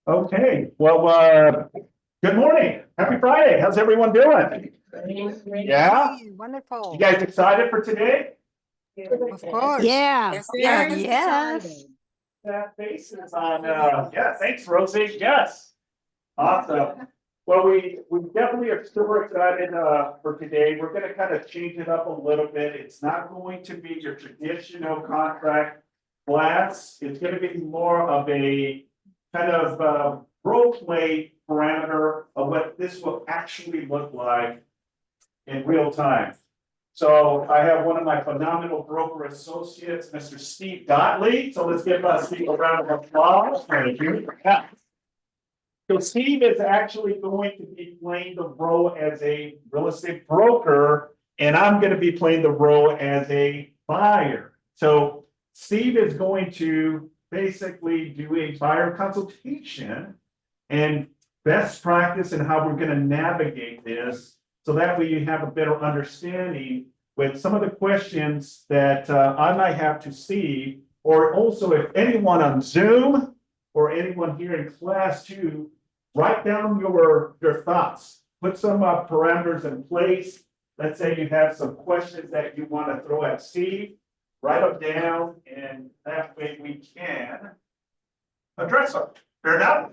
Okay, well, good morning. Happy Friday. How's everyone doing? Yeah? Wonderful. You guys excited for today? Of course. Yeah. Yes, Yes. That faces on, yeah, thanks, Rosie. Yes. Awesome. Well, we definitely are super excited for today. We're going to kind of change it up a little bit. It's not going to be your traditional contract class. It's going to be more of a kind of role play parameter of what this will actually look like in real time. So I have one of my phenomenal broker associates, Mr. Steve Gottlieb. So let's give Steve a round of applause. Thank you. Yeah. So Steve is actually going to be playing the role as a real estate broker, and I'm going to be playing the role as a buyer. So Steve is going to basically do a buyer consultation and best practice and how we're going to navigate this. So that way you have a better understanding with some of the questions that I might have to see, or also if anyone on Zoom or anyone here in class too, write down your thoughts, put some parameters in place. Let's say you have some questions that you want to throw at Steve, write them down, and that way we can address them. Fair enough?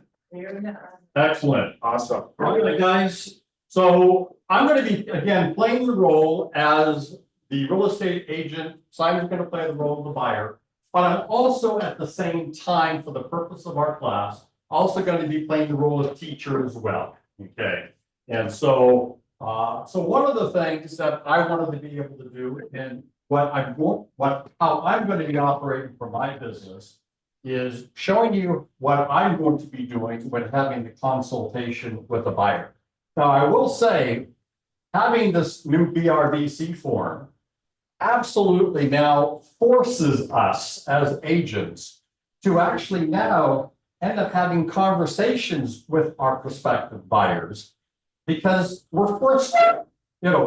Excellent. Awesome. All right, guys. So I'm going to be, again, playing the role as the real estate agent. Simon's going to play the role of the buyer. But I'm also, at the same time, for the purpose of our class, also going to be playing the role of teacher as well. Okay. And so, one of the things that I wanted to be able to do, and how I'm going to be operating for my business, is showing you what I'm going to be doing when having the consultation with the buyer. Now, I will say, having this new BRBC form absolutely now forces us as agents to actually now end up having conversations with our prospective buyers, because we're forced to.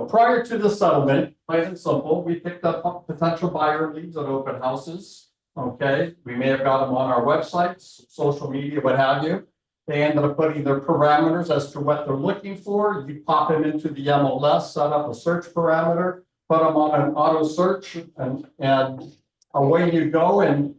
Prior to the settlement, plain and simple, we picked up potential buyer leads at open houses. Okay, we may have got them on our websites, social media, what have you. They ended up putting their parameters as to what they're looking for. You pop them into the MLS, set up a search parameter, put them on an auto search, and away you go. And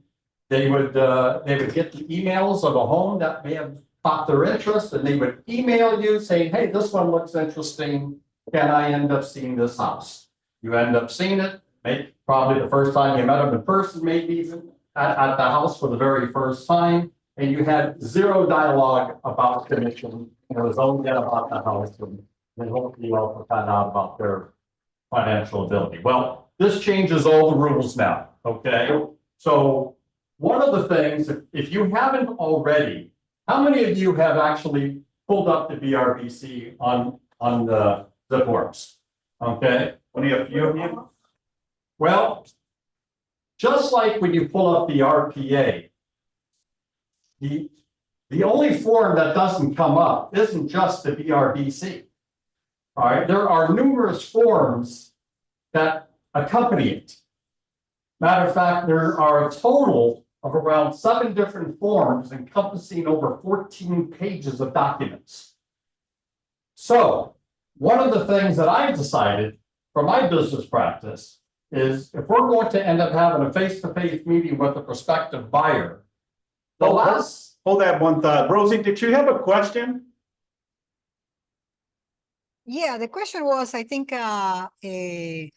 they would get the emails of a home that may have caught their interest, and they would email you saying, "Hey, this one looks interesting. Can I end up seeing this house?" You end up seeing it. Maybe probably the first time you met them in person, maybe even at the house for the very first time. And you had zero dialogue about commission. It was only about the house, and hopefully you also find out about their financial ability. Well, this changes all the rules now. Okay, so one of the things, if you haven't already, how many of you have actually pulled up the BRBC on the forms? Okay, only a few of you. Well, just like when you pull up the RPA. The only form that doesn't come up isn't just the BRBC. All right, there are numerous forms that accompany it. Matter of fact, there are a total of around 7 different forms encompassing over 14 pages of documents. So, one of the things that I decided for my business practice is, if we're going to end up having a face-to-face meeting with a prospective buyer, hold that one thought. Rosie, did you have a question? Yeah, the question was, I think it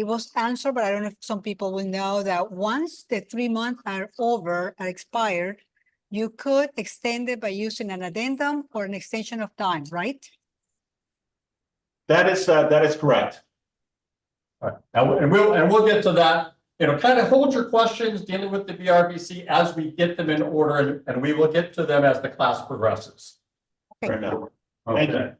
was answered, but I don't know if some people will know that once the 3 months are expired, you could extend it by using an addendum or an extension of time, right? That is correct. All right. And we'll get to that. Kind of hold your questions dealing with the BRBC as we get them in order, and we will get to them as the class progresses. Fair enough. Okay. Thank you.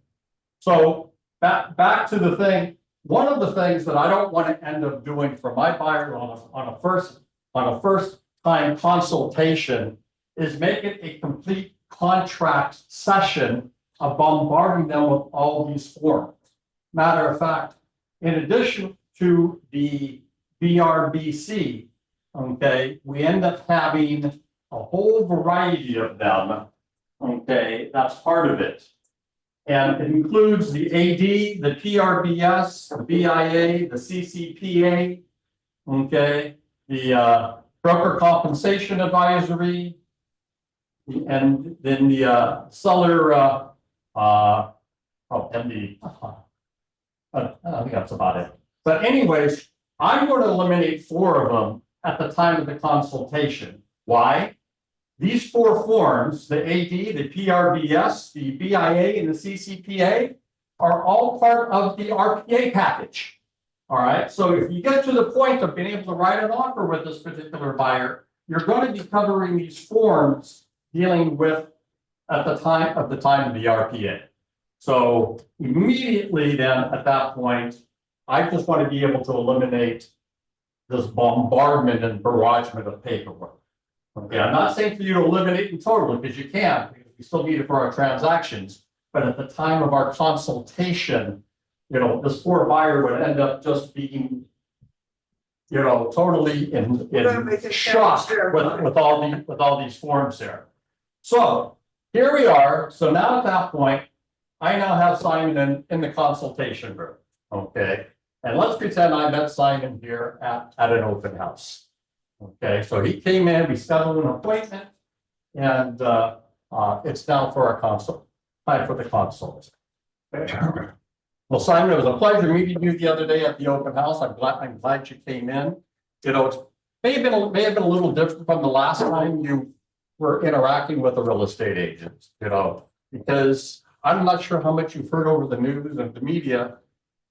So back to the thing. One of the things that I don't want to end up doing for my buyer on a first time consultation is make it a complete contract session of bombarding them with all these forms. Matter of fact, in addition to the BRBC, okay, we end up having a whole variety of them. Okay, that's part of it. And it includes the AD, the PRBS, the BIA, the CCPA, okay, the broker compensation advisory, and then the seller, and the, I think that's about it. But anyways, I'm going to eliminate 4 of them at the time of the consultation. Why? These 4 forms, the AD, the PRBS, the BIA, and the CCPA, are all part of the RPA package. All right, so if you get to the point of being able to write an offer with this particular buyer, you're going to be covering these forms dealing with at the time of the RPA. So immediately then at that point, I just want to be able to eliminate this bombardment and barragement of paperwork. Okay, I'm not saying for you to eliminate it totally, because you can, because we still need it for our transactions. But at the time of our consultation, you know, this poor buyer would end up just being, you know, totally in shock with all these forms there. So here we are. So now at that point, I now have Simon in the consultation room. Okay, and let's pretend I met Simon here at an open house. Okay, so he came in, we scheduled an appointment, and it's now for our consult, time for the consult. Well, Simon, it was a pleasure meeting you the other day at the open house. I'm glad you came in. You know, it may have been a little different from the last time you were interacting with a real estate agent, you know, because I'm not sure how much you've heard over the news and the media.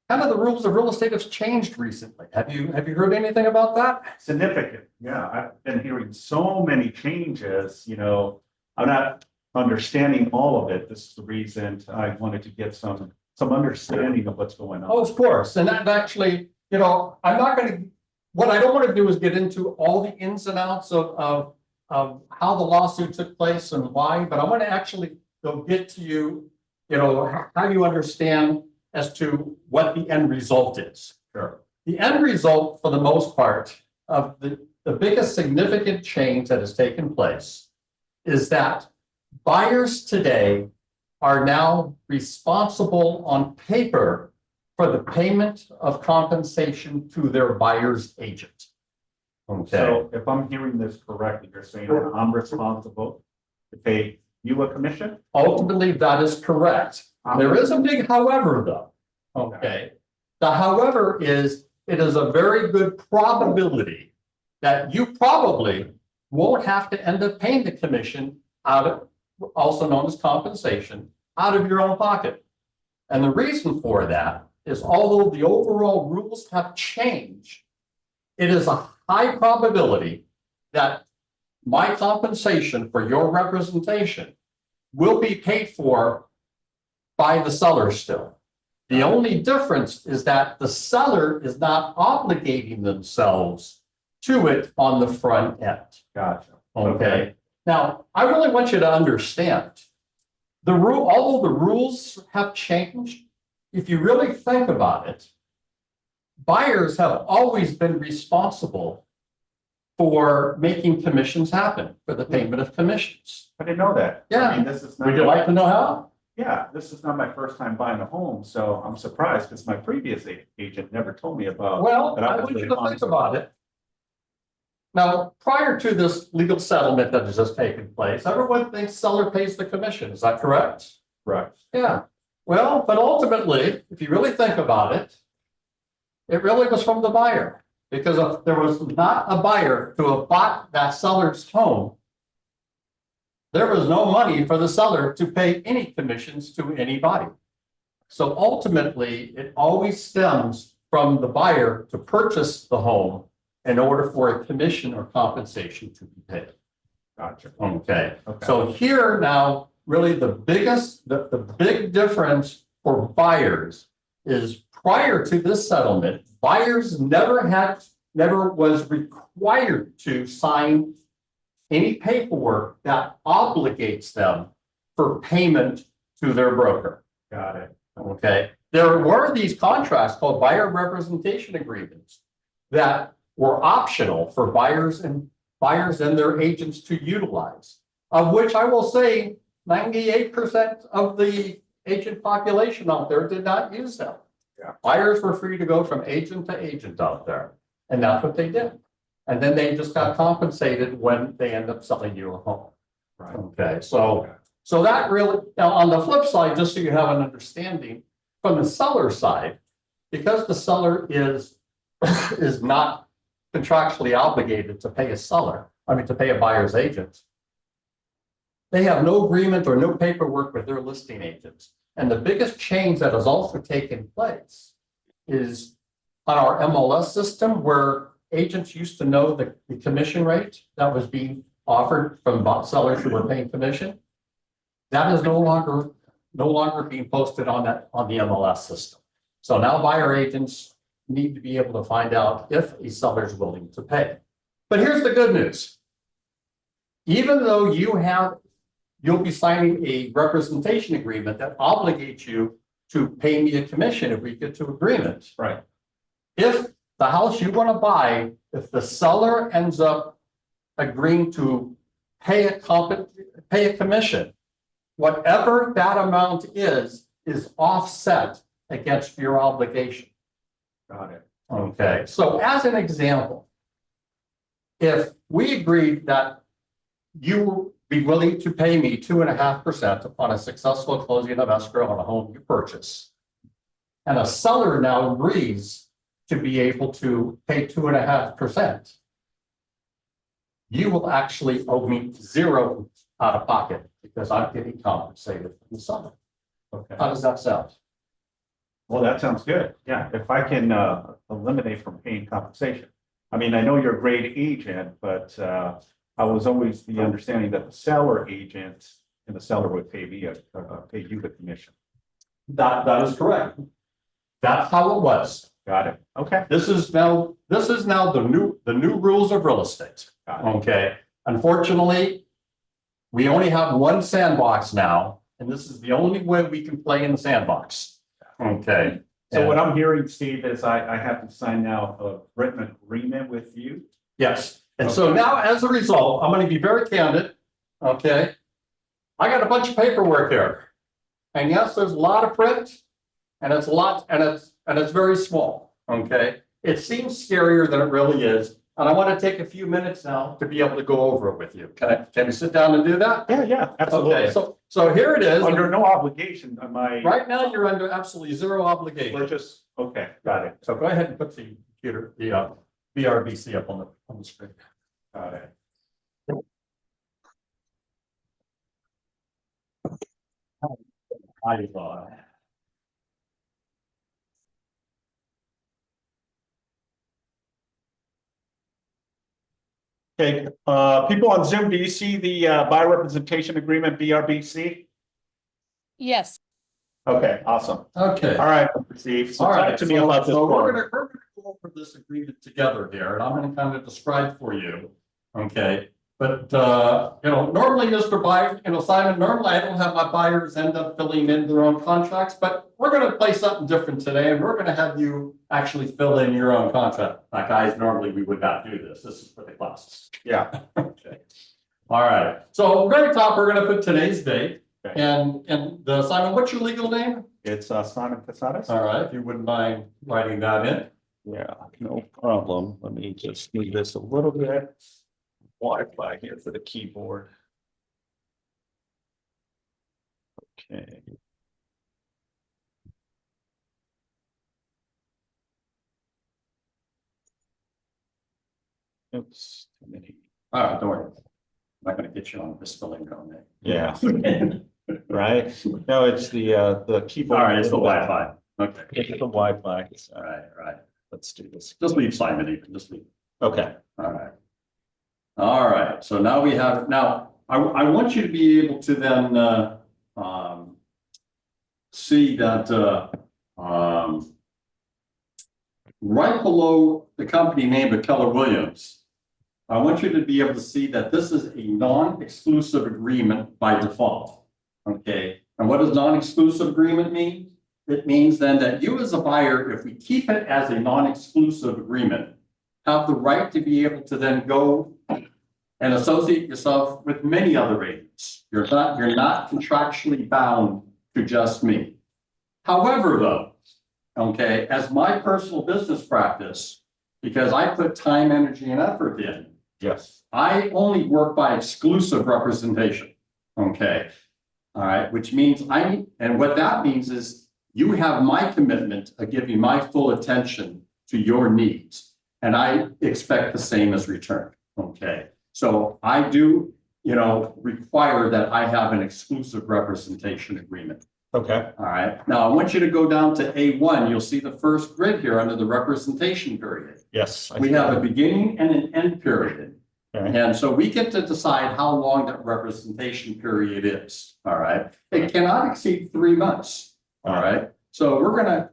Kind of the rules of real estate have changed recently. Have you heard anything about that? Significant, yeah. I've been hearing so many changes, you know, I'm not understanding all of it. This is the reason I wanted to get some understanding of what's going on. Oh, of course. And that actually, you know, I'm not going to, what I don't want to do is get into all the ins and outs of how the lawsuit took place and why, but I want to actually go get to you, you know, how you understand as to what the end result is. Sure. The end result, for the most part, of the biggest significant change that has taken place is that buyers today are now responsible on paper for the payment of compensation to their buyer's agent. Okay. So if I'm hearing this correctly, you're saying I'm responsible to pay you a commission? Ultimately, that is correct. There is a big however, though. Okay. The however is, it is a very good probability that you probably won't have to end up paying the commission out of, also known as compensation, out of your own pocket. And the reason for that is, although the overall rules have changed, it is a high probability that my compensation for your representation will be paid for by the seller still. The only difference is that the seller is not obligating themselves to it on the front end. Gotcha. Okay. Now, I really want you to understand although the rules have changed, if you really think about it, buyers have always been responsible for making commissions happen, for the payment of commissions. I didn't know that. Yeah. I mean, this is not. Would you like to know how? Yeah, this is not my first time buying a home, so I'm surprised because my previous agent never told me about. Well, that I was want you really to think honest. about it. Now, prior to this legal settlement that has just taken place, everyone thinks seller pays the commission. Is that correct? Right. Yeah. Well, but ultimately, if you really think about it, it really was from the buyer, because if there was not a buyer to have bought that seller's home, there was no money for the seller to pay any commissions to anybody. So ultimately, it always stems from the buyer to purchase the home in order for a commission or compensation to be paid. Gotcha. Okay. Okay. So here now, really the big difference for buyers is, prior to this settlement, buyers never was required to sign any paperwork that obligates them for payment to their broker. Got it. Okay. There were these contracts called buyer representation agreements that were optional for buyers and their agents to utilize, of which I will say 98% of the agent population out there did not use them. Yeah. Buyers were free to go from agent to agent out there, and that's what they did. And then they just got compensated when they end up selling you a home. Right. Okay, so that really, now on the flip side, just so you have an understanding, from the seller side, because the seller is not contractually obligated to pay to pay a buyer's agent, they have no agreement or no paperwork with their listing agents. And the biggest change that has also taken place is on our MLS system, where agents used to know the commission rate that was being offered from sellers who were paying commission. That is no longer being posted on the MLS system. So now buyer agents need to be able to find out if a seller is willing to pay. But here's the good news. Even though you'll be signing a representation agreement that obligates you to pay me a commission if we get to agreement. Right. If the house you want to buy, if the seller ends up agreeing to pay a commission, whatever that amount is offset against your obligation. Got it. Okay, so as an example, if we agreed that you would be willing to pay me 2.5% upon a successful closing of escrow on a home you purchase, and a seller now agrees to be able to pay 2.5%, you will actually owe me zero out of pocket because I'm getting compensated from the seller. Okay. How does that sound? Well, that sounds good. Yeah, if I can eliminate from paying compensation. I mean, I know you're a great agent, but I was always the understanding that the seller agent and the seller would pay you the commission. That is correct. That's how it was. Got it. Okay. This is now the new rules of real estate. Got it. Okay. Unfortunately, we only have one sandbox now, and this is the only way we can play in the sandbox. Okay. So what I'm hearing, Steve, is I have to sign now a written agreement with you. Yes. And so now, as a result, I'm going to be very candid. Okay. I got a bunch of paperwork here, and yes, there's a lot of print, and it's a lot, and it's very small. Okay. It seems scarier than it really is. And I want to take a few minutes now to be able to go over it with you. Can we sit down and do that? Yeah, absolutely. Okay, so here it is. Under no obligation, am I? Right now, you're under absolutely zero obligation. We're just, okay, got it. So go ahead and put the computer, the BRBC up on the screen. Got it. Okay, people on Zoom, do you see the buyer representation agreement, BRBC? Yes. Okay, awesome. Okay. All right, Steve. So All right. talk to me about this. So we're board. gonna go over this agreement together here, and I'm gonna kind of describe for you. Okay. But normally, Simon, normally I don't have my buyers end up filling in their own contracts, but we're going to play something different today, and we're going to have you actually fill in your own contract. Now, guys, normally we would not do this. This is for the classes. Yeah. Okay. All right. So very top, we're going to put today's date. Okay. And Simon, what's your legal name? It's Simon Cazares. All right. If you wouldn't mind writing that in. Yeah, no problem. Let me just move this a little bit. Wi-Fi here for the keyboard. Okay. Oops, too many. All right, don't worry. I'm not going to get you on this spelling on there. Yeah. Right? No, it's the keyboard. All right, it's the Wi-Fi. Okay. It's the Wi-Fi. All right. Let's do this. Just leave Simon even, just leave. Okay. All right, so now we have, I want you to be able to then see that right below the company name of Keller Williams, I want you to be able to see that this is a non-exclusive agreement by default. Okay, and what does non-exclusive agreement mean? It means then that you as a buyer, if we keep it as a non-exclusive agreement, have the right to be able to then go and associate yourself with many other agents. You're not contractually bound to just me. However, though, okay, as my personal business practice, because I put time, energy, and effort in, Yes. I only work by exclusive representation. Okay. All right, which means and what that means is you have my commitment of giving my full attention to your needs. And I expect the same as return. Okay. So I do, require that I have an exclusive representation agreement. Okay. All right. Now I want you to go down to A1. You'll see the first grid here under the representation period. Yes. We have a beginning and an end period. Okay. And so we get to decide how long that representation period is. All right. It cannot exceed 3 months. All right. So we're going to,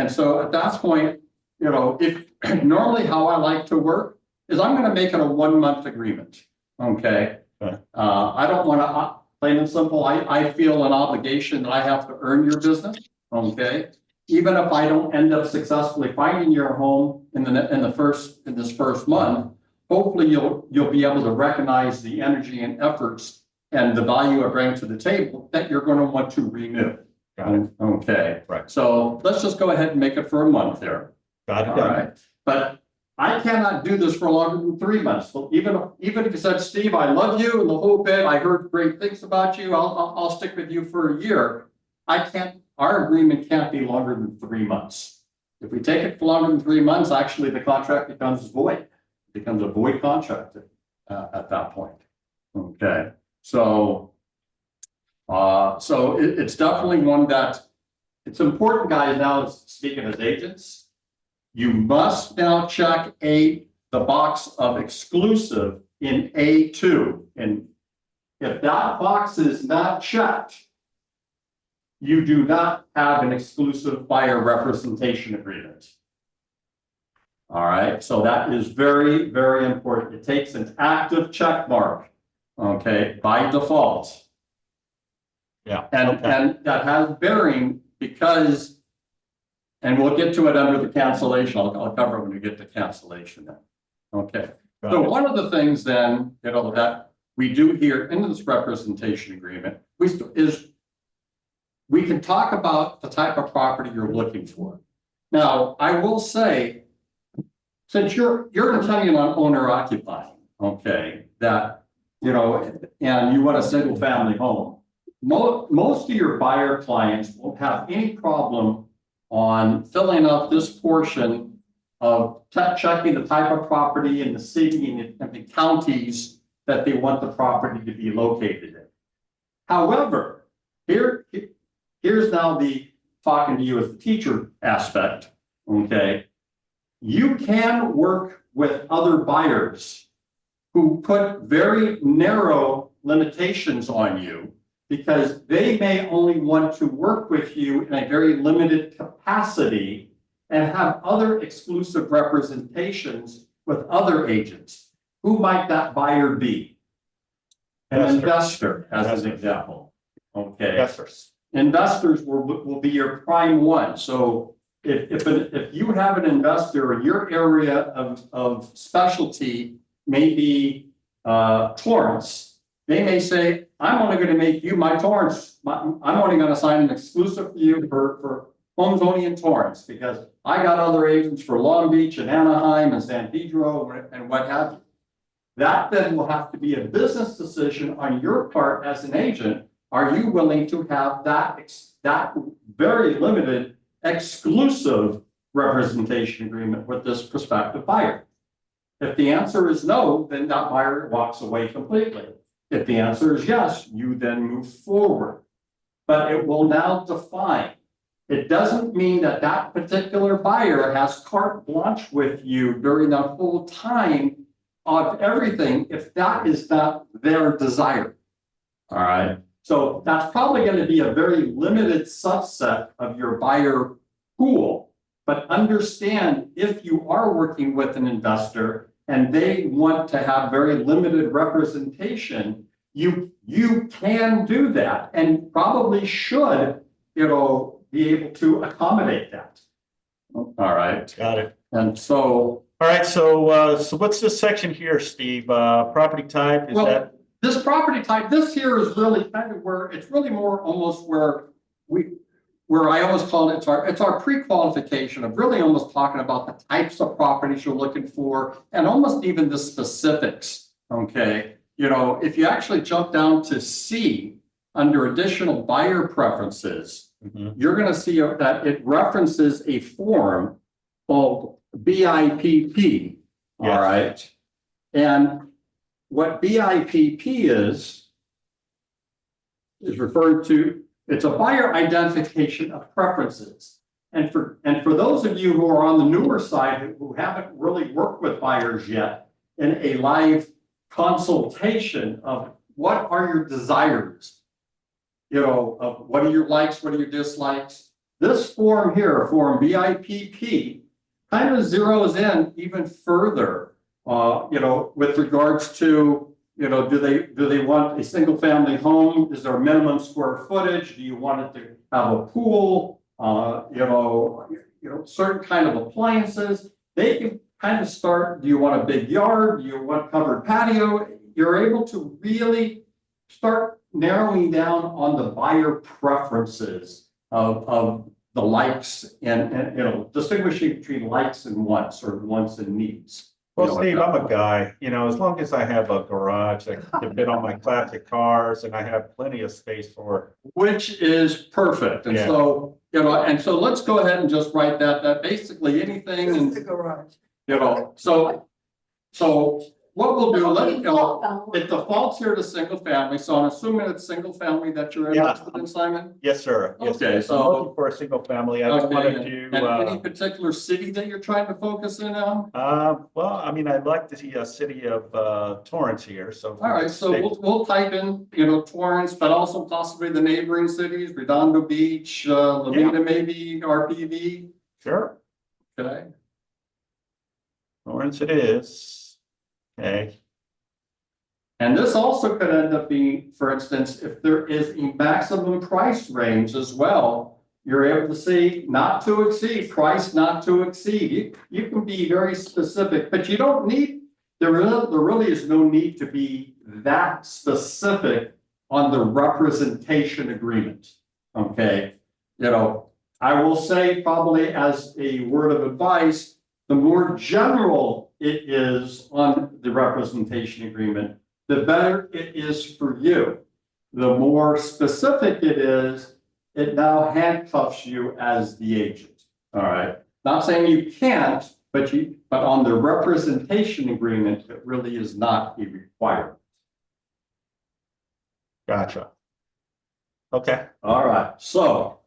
and so at that point, if normally how I like to work is I'm going to make it a 1 month agreement. Okay. Okay. I don't want to, plain and simple, I feel an obligation that I have to earn your business. Okay. Even if I don't end up successfully finding your home in this first month, hopefully you'll be able to recognize the energy and efforts and the value I bring to the table that you're going to want to renew. Got it. Okay. Right. So let's just go ahead and make it for a month there. Got it. All right. But I cannot do this for longer than 3 months. So even if you said, Steve, I love you and the whole bit, I heard great things about you, I'll stick with you for a year. Our agreement can't be longer than 3 months. If we take it for longer than 3 months, actually the contract becomes void. It becomes a void contract at that point. Okay. So it's definitely one that it's important, guys, now speaking as agents. You must now check the box of exclusive in A2. And if that box is not checked, you do not have an exclusive buyer representation agreement. All right, so that is very, very important. It takes an active check mark, okay, by default. Yeah. And that has bearing because, and we'll get to it under the cancellation. I'll cover it when we get to cancellation then. Okay. So one of the things then, that we do here in this representation agreement, we can talk about the type of property you're looking for. Now, I will say, since you're intending on owner occupying, okay, that, and you want a single family home, most of your buyer clients won't have any problem on filling out this portion of checking the type of property in the city and the counties that they want the property to be located in. However, here's now the talking to you as the teacher aspect, okay? You can work with other buyers who put very narrow limitations on you because they may only want to work with you in a very limited capacity and have other exclusive representations with other agents. Who might that buyer be? An investor, as an example. Okay. Investors. Investors will be your prime one. So if you have an investor, your area of specialty may be Torrance. They may say, I'm only going to make you my Torrance. I'm only going to sign an exclusive for you for homes only in Torrance because I got other agents for Long Beach and Anaheim and San Pedro and what have you. That then will have to be a business decision on your part as an agent. Are you willing to have that very limited exclusive representation agreement with this prospective buyer? If the answer is no, then that buyer walks away completely. If the answer is yes, you then move forward. But it will now define. It doesn't mean that that particular buyer has carte blanche with you during the whole time of everything if that is not their desire. All right. So that's probably going to be a very limited subset of your buyer pool. But understand if you are working with an investor and they want to have very limited representation, you can do that and probably should, be able to accommodate that. All right. Got it. And so All right, so what's this section here, Steve? Property type, is Well, that? this property type, this here is really kind of where, it's really more almost where I almost call it, it's our pre-qualification of really almost talking about the types of properties you're looking for and almost even the specifics, okay? You know, if you actually jump down to C, under additional buyer preferences, Mhm. you're gonna see that it references a form called BIPP, all Yes. right? And what BIPP is referred to, it's a buyer identification of preferences. And for those of you who are on the newer side who haven't really worked with buyers yet in a live consultation of what are your desires, you know, of what are your likes, what are your dislikes. This form here, form BIPP, kind of zeroes in even further, you know, with regards to, you know, do they want a single family home? Is there a minimum square footage? Do you want it to have a pool? You know, certain kind of appliances. They can kind of start, do you want a big yard? Do you want covered patio? You're able to really start narrowing down on the buyer preferences of the likes and you know, distinguishing between likes and wants or wants and needs. Well, You know, Steve, I'm a guy, you know, as long as I have a garage that can fit on my classic cars and I have plenty of space for. which is perfect. And Yeah. so, you know, and so let's go ahead and just write that basically anything and, garage. you know, so what we'll do, you know, it defaults here to single family. So I'm assuming it's single family that you're Yeah. interested in, Simon? Yes, sir. Yes, Okay, sir. so- I'm looking for a single family. I don't want to do, And any particular city that you're trying to focus in on? well, I mean, I'd like to see a city of, Torrance here, so. All right, so we'll type in, you know, Torrance, but also possibly the neighboring cities, Redondo Beach, Lomita maybe, RPV, Sure, okay? Torrance it is. Okay, And this also could end up being, for instance, if there is a maximum price range as well, you're able to see not to exceed, price not to exceed. You can be very specific, but you don't need, there really is no need to be that specific on the representation agreement, okay? You know, I will say probably as a word of advice, the more general it is on the representation agreement, the better it is for you. The more specific it is, it now handcuffs you as the agent. All right. Not saying you can't, but on the representation agreement, it really is not a requirement. gotcha. Okay, All right, so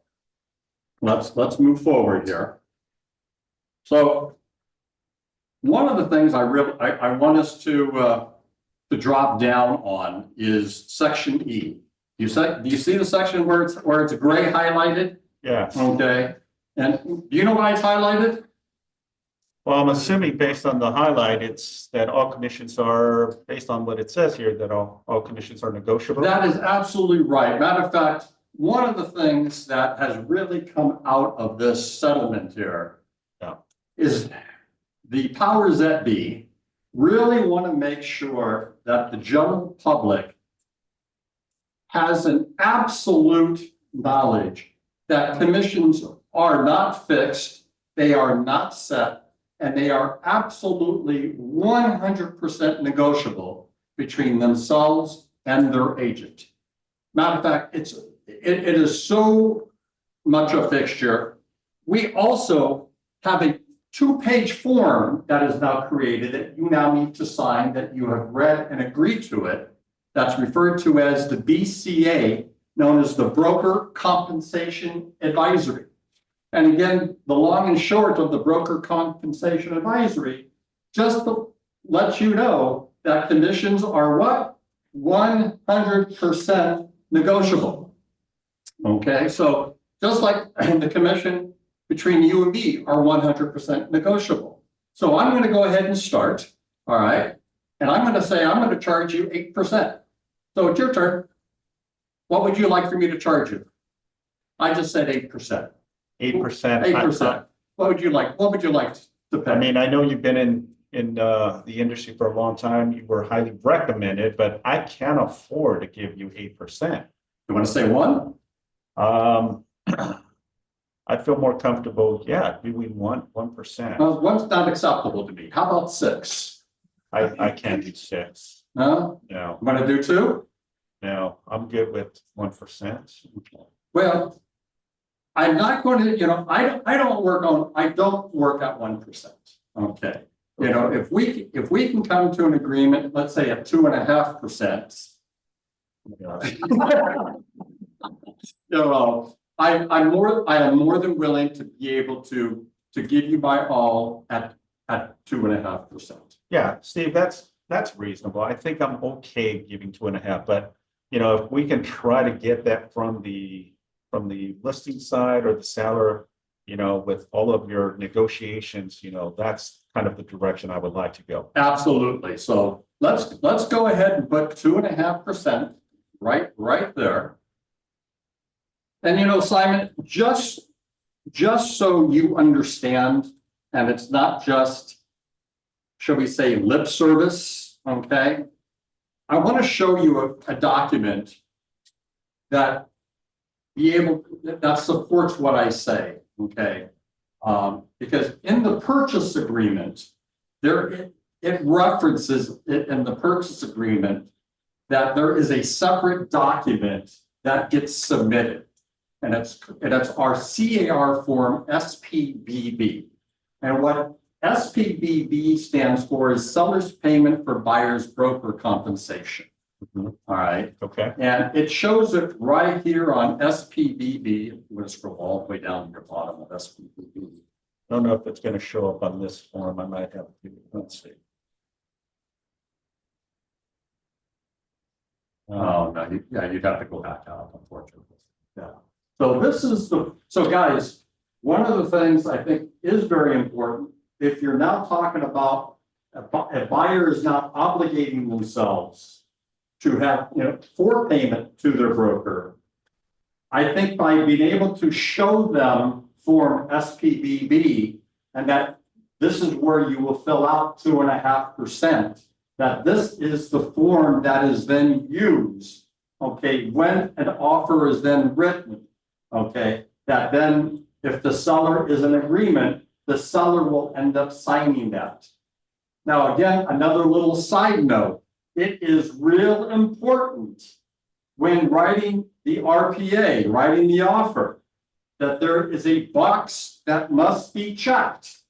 let's move forward here. So one of the things I want us to drop down on is section E. Do you see the section where it's gray highlighted? yes. Okay, and do you know why it's highlighted? Well, I'm assuming based on the highlight, it's that all conditions are, based on what it says here, that all conditions are negotiable. That is absolutely right. Matter of fact, one of the things that has really come out of this settlement here is the powers that be really want to make sure that the general public has an absolute knowledge that commissions are not fixed, they are not set, and they are absolutely 100% negotiable between themselves and their agent. Matter of fact, it is so much a fixture. We also have a 2-page form that is now created that you now need to sign, that you have read and agreed to it. That's referred to as the BCA, known as the Broker Compensation Advisory. And again, the long and short of the Broker Compensation Advisory, just to let you know that conditions are what? 100% negotiable. Okay, so just like the commission between you and me are 100% negotiable. So I'm going to go ahead and start, all right? And I'm going to say I'm going to charge you 8%. So it's your turn. What would you like for me to charge you? I just said 8%. 8%. 8%. What would you like? What would you like to pay. I mean, I know you've been in the industry for a long time. You were highly recommended, but I can't afford to give you 8%. You want to say 1? I feel more comfortable, yeah, doing 1%. Well, 1's not acceptable to me. How about 6? I can't do 6. No? No, You want to do 2? no, I'm good with 1%. Well, I'm not going to, I don't work at 1%. Okay. If we can come to an agreement, let's say at 2.5%. I am more than willing to be able to give you my all at 2.5%. Yeah, Steve, that's reasonable. I think I'm okay giving 2.5, but if we can try to get that from the listing side or the seller, with all of your negotiations, that's kind of the direction I would like to go. Absolutely. So let's go ahead and put 2.5% right there. And Simon, just so you understand, and it's not just, shall we say, lip service, okay? I want to show you a document that supports what I say, okay? Because in the purchase agreement, it references it in the purchase agreement that there is a separate document that gets submitted. And it's our CAR form SPBB. And what SPBB stands for is seller's payment for buyer's broker compensation. Mhm. All right. Okay. And it shows it right here on SPBB. I'm going to scroll all the way down to the bottom of SPBB. I don't know if it's going to show up on this form. I might have to, let's see. Oh, no, you'd have to go back out, unfortunately. Yeah. So guys, one of the things I think is very important, if you're now talking about a buyer is not obligating themselves to have, for payment to their broker, I think by being able to show them form SPBB and that this is where you will fill out 2.5%, that this is the form that is then used, okay, when an offer is then written, okay, that then if the seller is in agreement, the seller will end up signing that. Now, again, another little side note, it is real important when writing the RPA, writing the offer, that there is a box that must be checked,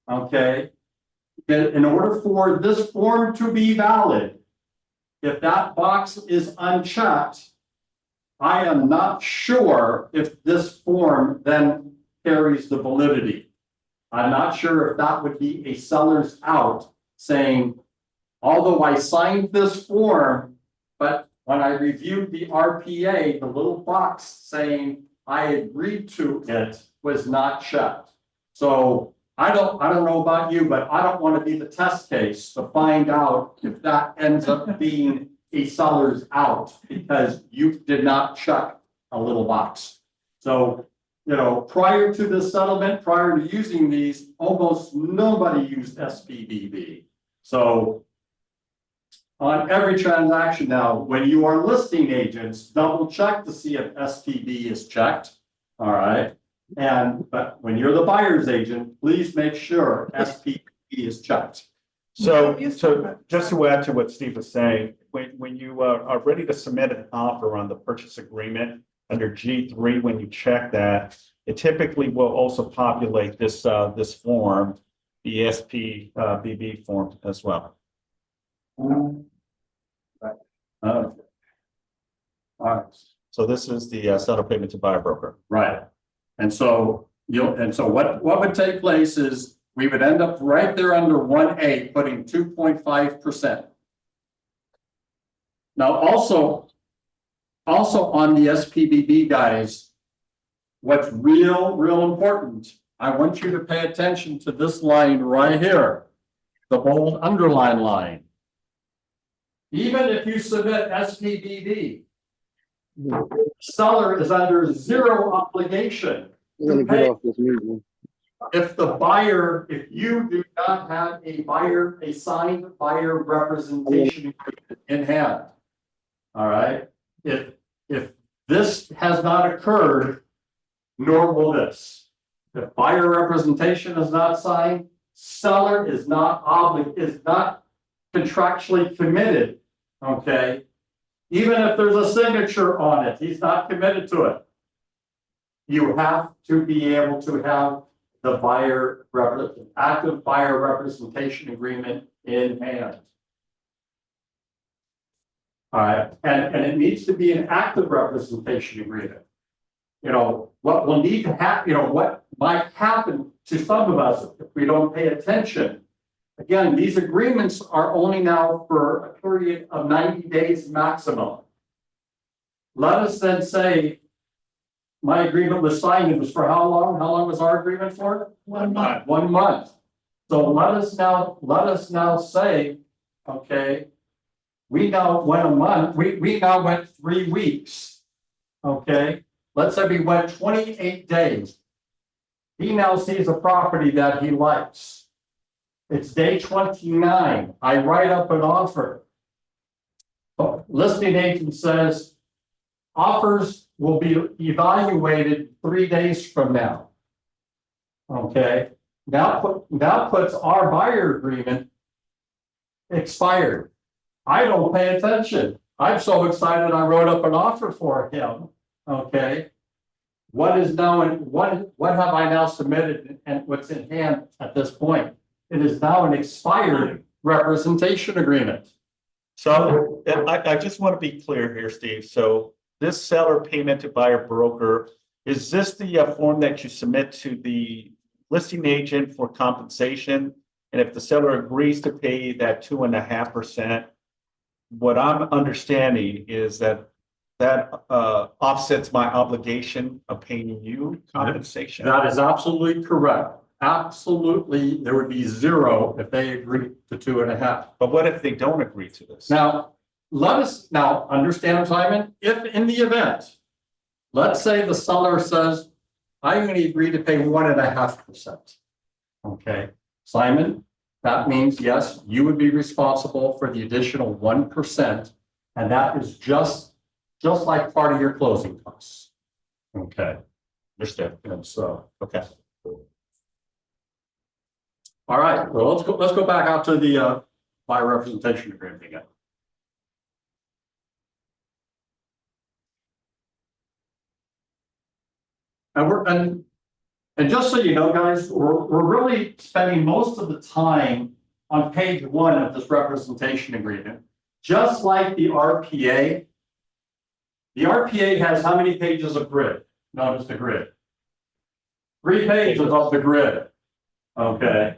okay? In order for this form to be valid, if that box is unchecked, I am not sure if this form then carries the validity. I'm not sure if that would be a seller's out saying, although I signed this form, but when I reviewed the RPA, the little box saying I agreed to it was not checked. So I don't know about you, but I don't want to be the test case to find out if that ends up being a seller's out because you did not check a little box. So, prior to this settlement, prior to using these, almost nobody used SPBB. So on every transaction now, when you are listing agents, double check to see if SPB is checked. All right. But when you're the buyer's agent, please make sure SPB is checked. So just to add to what Steve was saying, when you are ready to submit an offer on the purchase agreement under G3, when you check that, it typically will also populate this form, the SPBB form as well. All right. So this is the settle payment to buyer broker. Right. And so what would take place is we would end up right there under 1A, putting 2.5%. Now, also on the SPBB, guys, what's real important, I want you to pay attention to this line right here, the bold underline line. Even if you submit SPBB, seller is under zero obligation I'm gonna get off this meeting. if you do not have a signed buyer representation in hand. All right, if this has not occurred, nor will this. If buyer representation is not signed, seller is not contractually committed, okay? Even if there's a signature on it, he's not committed to it. You have to be able to have the active buyer representation agreement in hand. All right, and it needs to be an active representation agreement. You know, what will need to happen, you know, what might happen to some of us if we don't pay attention. Again, these agreements are only now for a period of 90 days maximum. Let us then say, my agreement with Simon was for how long? How long was our agreement for? 1 month. 1 month. So let us now say, okay, we now went a month, we now went 3 weeks. Okay, let's say we went 28 days. He now sees a property that he likes. It's day 29. I write up an offer. Listing agent says offers will be evaluated 3 days from now. Okay, now puts our buyer agreement expired. I don't pay attention. I'm so excited I wrote up an offer for him. Okay. What is now and what have I now submitted and what's in hand at this point? It is now an expired representation agreement. So I just want to be clear here, Steve. So this seller payment to buyer broker, is this the form that you submit to the listing agent for compensation? And if the seller agrees to pay that 2.5%, what I'm understanding is that offsets my obligation of paying you compensation. That is absolutely correct. Absolutely, there would be 0 if they agree to 2.5. But what if they don't agree to this? Now, let us now understand, Simon, if in the event, let's say the seller says, I'm going to agree to pay 1.5%. Okay, Simon, that means, yes, you would be responsible for the additional 1%. And that is just like part of your closing costs. Okay, Understood. and so, Okay. all right, well, let's go back out to the buyer representation agreement again. And just so you know, guys, we're really spending most of the time on page 1 of this representation agreement. Just like the RPA. The RPA has how many pages of grid? No, just a grid. 3 pages of the grid. Okay.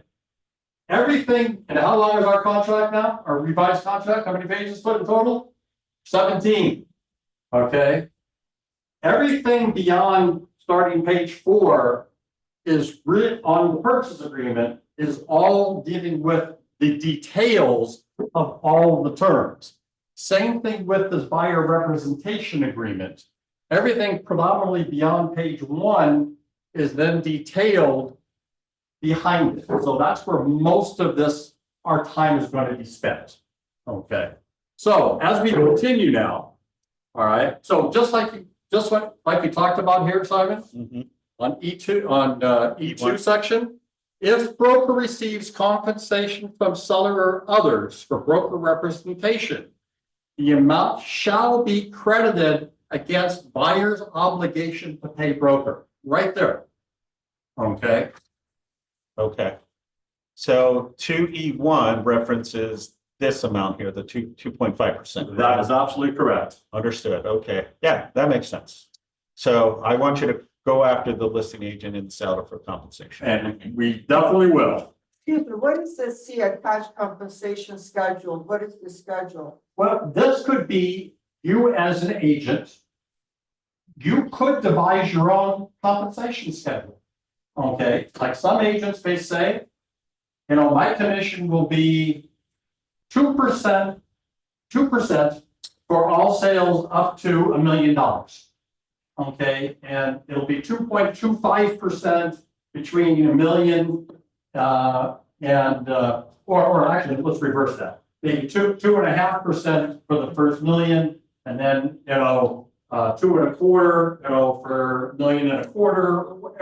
Everything, and how long is our contract now? Our revised contract, how many pages put in total? 17. Okay. Everything beyond starting page 4 is written on the purchase agreement is all dealing with the details of all the terms. Same thing with this buyer representation agreement. Everything predominantly beyond page 1 is then detailed behind it. So that's where most of this, our time is going to be spent. Okay. So as we continue now, all right. So just like we talked about here, Simon, on E2 section, if broker receives compensation from seller or others for broker representation, the amount shall be credited against buyer's obligation to pay broker. Right there. Okay. Okay. So 2E1 references this amount here, the 2.5%. That is absolutely correct. Understood. Okay. Yeah, that makes sense. So I want you to go after the listing agent and seller for compensation. And we definitely will. Excuse me, what is the C attached compensation schedule? What is the schedule? Well, this could be you as an agent. You could devise your own compensation schedule. Okay, like some agents may say, you know, my commission will be 2% for all sales up to $1 million. Okay, and it'll be 2.25% between $1 million, or actually, let's reverse that. Maybe 2.5% for the first $1 million, and then, 2.25, for $1.25 million,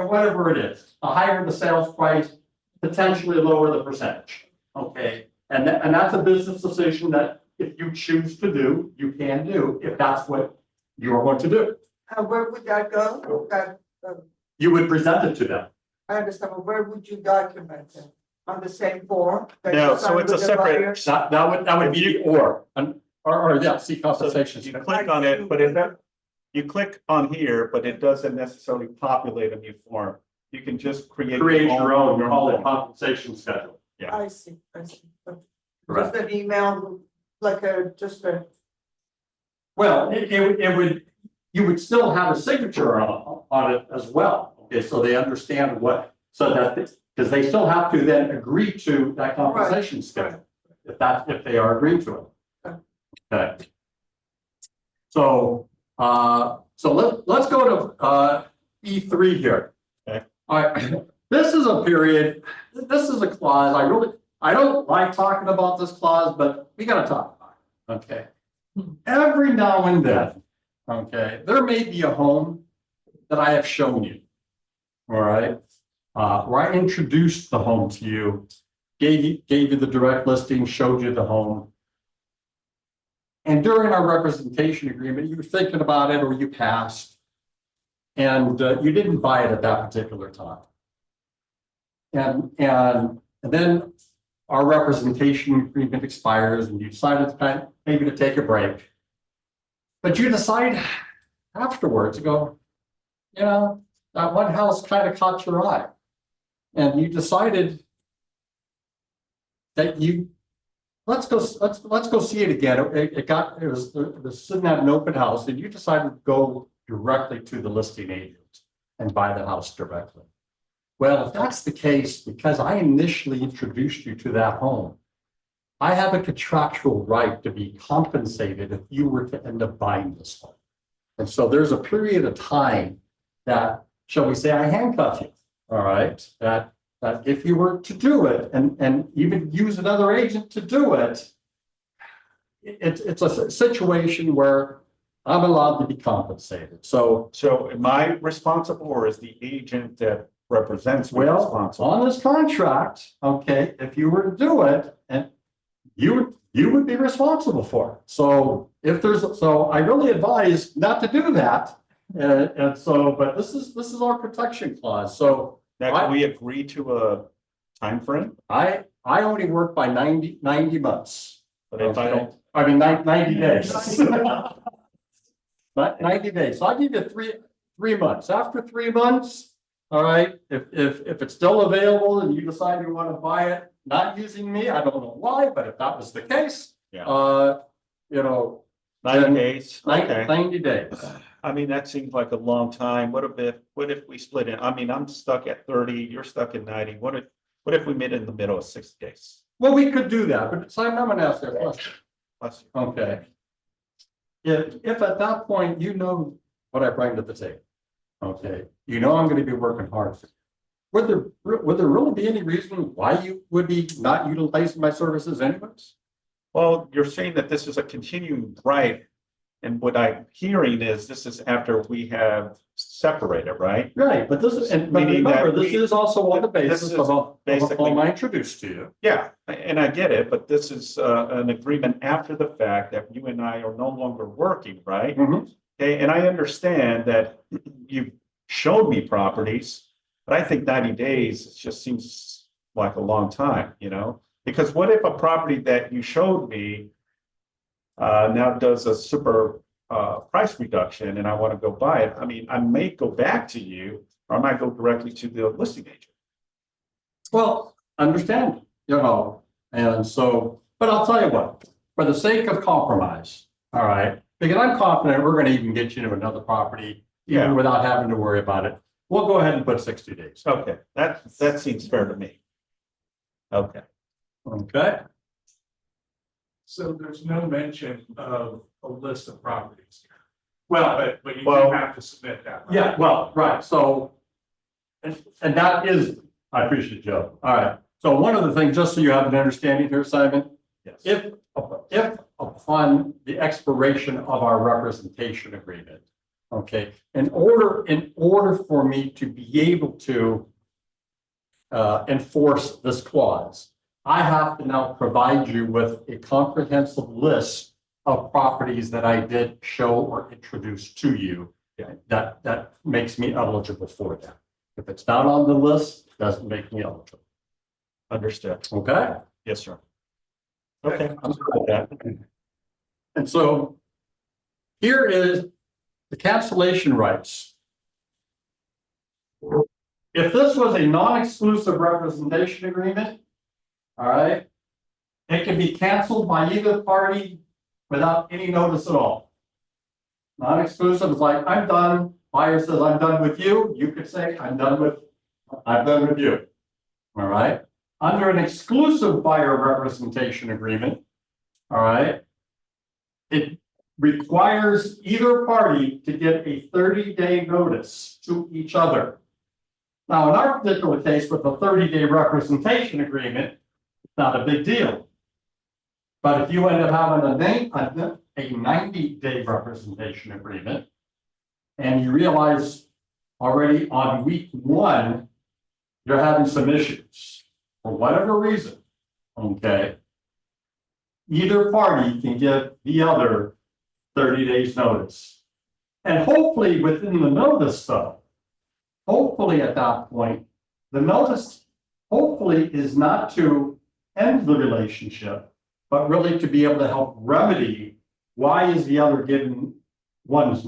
whatever it is. The higher the sales price, potentially lower the percentage. Okay, and that's a business decision that if you choose to do, you can do, if that's what you're going to do. Where would that go? You would present it to them. I understand, but where would you document it? On the same form? that No, you so signed it's a with the separate- buyer? That would be yeah, see compensation. You click on it, but you click on here, but it doesn't necessarily populate a new form. You can just create your own compensation schedule. I see. Just Correct. an email, like just a, Well, it would, you would still have a signature on it as well. Okay, so they understand because they still have to then agree to that compensation schedule. If they are agreeing to it. Okay. So, let's go to, E3 here. Okay. All right, this is a period, this is a clause, I don't like talking about this clause, but we gotta talk about it, okay? Every now and then, okay, there may be a home that I have shown you. All right, where I introduced the home to you, gave you the direct listing, showed you the home. And during our representation agreement, you were thinking about it or you passed. And you didn't buy it at that particular time. And then our representation agreement expires and you decided to maybe to take a break. But you decide afterwards to go, that one house kind of caught your eye. And you decided that let's go see it again. It was sitting at an open house and you decided to go directly to the listing agent and buy the house directly. Well, if that's the case, because I initially introduced you to that home, I have a contractual right to be compensated if you were to end up buying this home. And so there's a period of time that, shall we say, I handcuff you, all right? That if you were to do it and even use another agent to do it, it's a situation where I'm allowed to be compensated. So am I responsible or is the agent that represents me responsible? On this contract, okay, if you were to do it, and you would be responsible for it. So I really advise not to do that. And so, but this is our protection clause. So Now, can we agree to a time frame? I only work by 90 months. But if I don't, 90 days. 90 days. So I'll give you three months. After 3 months, all right, if it's still available and you decide you want to buy it, not using me, I don't know why, but if that was the case, yeah, 90 days. Okay. 90 days. I mean, that seems like a long time. What if we split it? I mean, I'm stuck at 30, you're stuck at 90. What if we met in the middle of 6 days? Well, we could do that, but Simon, I'm gonna ask you a question. Bless you. Okay. If at that point, you know what I bring to the table, okay, I'm gonna be working hard for you. Would there really be any reason why you would be not utilizing my services anyways? Well, you're saying that this is a continuing right. And what I'm hearing is this is after we have separated, right? Right, but this is, but Meaning that remember, this is also on the this basis is of a basically- home I introduced to you. Yeah, and I get it, but this is an agreement after the fact that you and I are no longer working, right? Mhm. Okay, and I understand that you've showed me properties, but I think 90 days just seems like a long time, Because what if a property that you showed me now does a super price reduction and I want to go buy it? I mean, I may go back to you or I might go directly to the listing agent. Well, understand, and so, but I'll tell you what, for the sake of compromise, all right, because I'm confident we're gonna even get you to another property, Yeah. even without having to worry about it. We'll go ahead and put 60 days. Okay, that seems fair to me. Okay. Okay, So there's no mention of a list of properties here, well, but you Well- do have to submit that. right? yeah, well, right, so and that is, I appreciate Joe. All right. So one of the things, just so you have an understanding here, Simon, Yes. if upon the expiration of our representation agreement, okay, in order for me to be able to enforce this clause, I have to now provide you with a comprehensive list of properties that I did show or introduce to you. That makes me eligible for that. If it's not on the list, it doesn't make me eligible. Understood. Okay? Yes, sir. Okay. I'm good with that. And so here is the cancellation rights. If this was a non-exclusive representation agreement, all right, it can be canceled by either party without any notice at all. Non-exclusive is like, I'm done. Buyer says, I'm done with you. You could say, I'm done with you. All right. Under an exclusive buyer representation agreement, all right, it requires either party to get a 30-day notice to each other. Now, in our particular case, with the 30-day representation agreement, it's not a big deal. But if you end up having a 90-day representation agreement, and you realize already on week 1, you're having some issues, for whatever reason, okay, either party can give the other 30 days notice. And hopefully within the notice though, hopefully at that point, the notice hopefully is not to end the relationship, but really to be able to help remedy why is the other given one's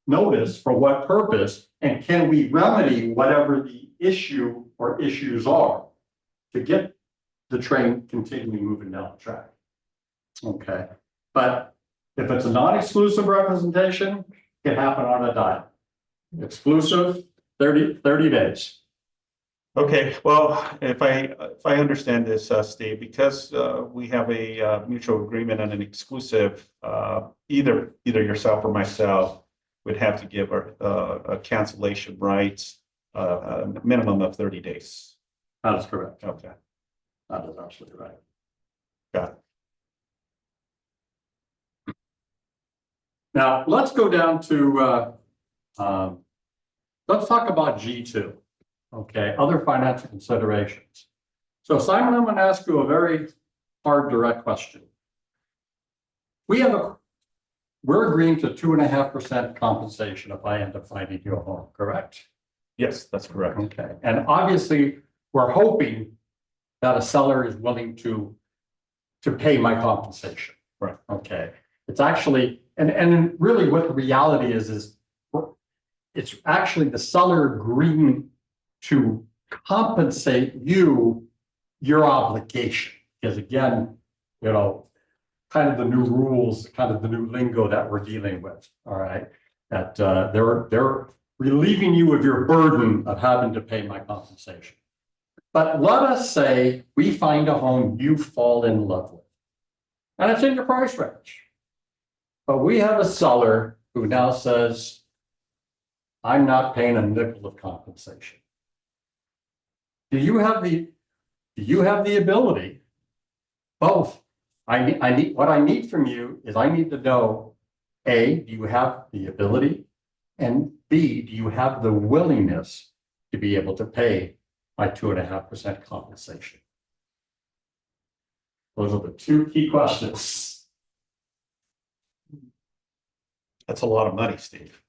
notice, for what purpose, and can we remedy whatever the issue or issues are to get the train continuing moving down the track. Okay, but if it's a non-exclusive representation, it can happen on a dime. Exclusive, 30 days. Okay, well, if I understand this, Steve, because we have a mutual agreement and an exclusive, either yourself or myself would have to give a cancellation rights, a minimum of 30 days. That is correct. Okay, That is absolutely right. got it. Now, let's go down to, let's talk about G2. Okay, other financial considerations. So Simon, I'm going to ask you a very hard, direct question. We're agreeing to 2.5% compensation if I end up finding you a home, correct? Yes, that's correct. Okay, and obviously, we're hoping that a seller is willing to pay my compensation. Right. Okay, it's actually, and really what the reality is it's actually the seller agreeing to compensate you your obligation. Because again, you know, kind of the new rules, kind of the new lingo that we're dealing with, all right? That they're relieving you of your burden of having to pay my compensation. But let us say we find a home you fall in love with, and it's in your price range. But we have a seller who now says, I'm not paying a nickel of compensation. Do you have the ability? Both. What I need from you is I need to know, A, do you have the ability? And B, do you have the willingness to be able to pay my 2.5% compensation? Those are the two key questions. That's a lot of money, Steve.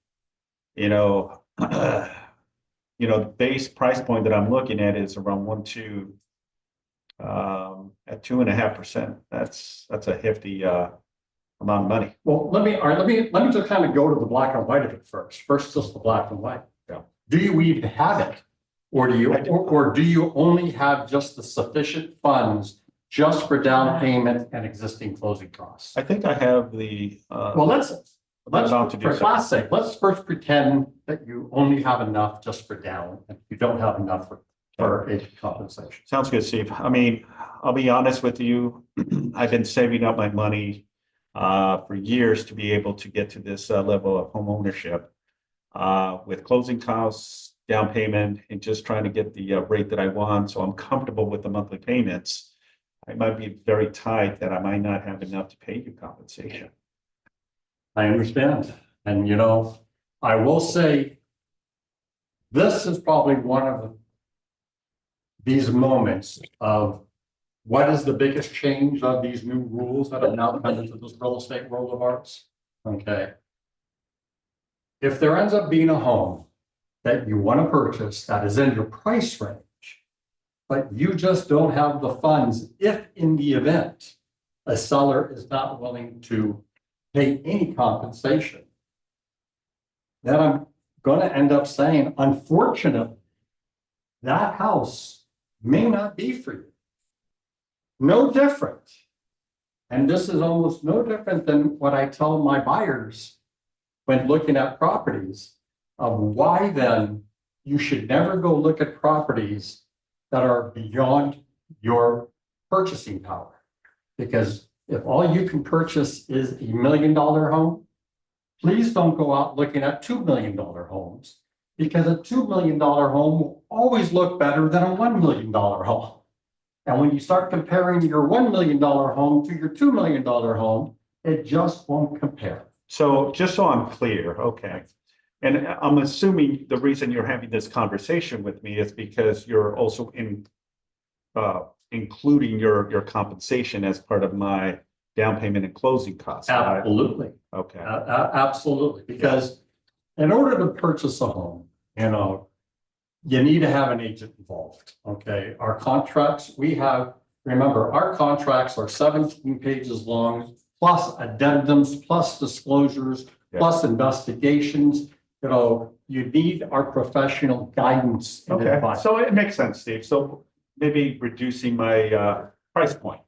You know, the base price point that I'm looking at is around 1.2. At 2.5%, that's a hefty amount of money. Well, let me just kind of go to the black and white of it first. First, just the black and white. Yeah. Do you even have it, or do you only have just the sufficient funds just for down payment and existing closing costs? I think I have the. Well, let's amount to do for so. class sake, let's first pretend that you only have enough just for down, and you don't have enough for a compensation. Sounds good, Steve. I mean, I'll be honest with you. I've been saving up my money for years to be able to get to this level of home ownership. With closing costs down payment and just trying to get the rate that I want, so I'm comfortable with the monthly payments, I might be very tight that I might not have enough to pay you compensation. I understand. And you know, I will say, this is probably one of these moments of what is the biggest change of these new rules that have now come into this real estate world of ours? Okay. If there ends up being a home that you want to purchase that is in your price range, but you just don't have the funds, if in the event a seller is not willing to pay any compensation, then I'm going to end up saying, unfortunately, that house may not be for you. No different. And this is almost no different than what I tell my buyers when looking at properties of why then you should never go look at properties that are beyond your purchasing power. Because if all you can purchase is $1 million home, please don't go out looking at $2 million homes, because a $2 million home will always look better than a $1 million home. And when you start comparing your $1 million home to your $2 million home, it just won't compare. So just so I'm clear, okay. And I'm assuming the reason you're having this conversation with me is because you're also including your compensation as part of my down payment and closing costs. Right? Absolutely. Okay. Absolutely. Because in order to purchase a home, you know, you need to have an agent involved. Okay. Our contracts, remember, our contracts are 17 pages long, plus addendums, plus disclosures, plus investigations. You know, you need our professional guidance. And Okay, advice. so it makes sense, Steve. So maybe reducing my price point.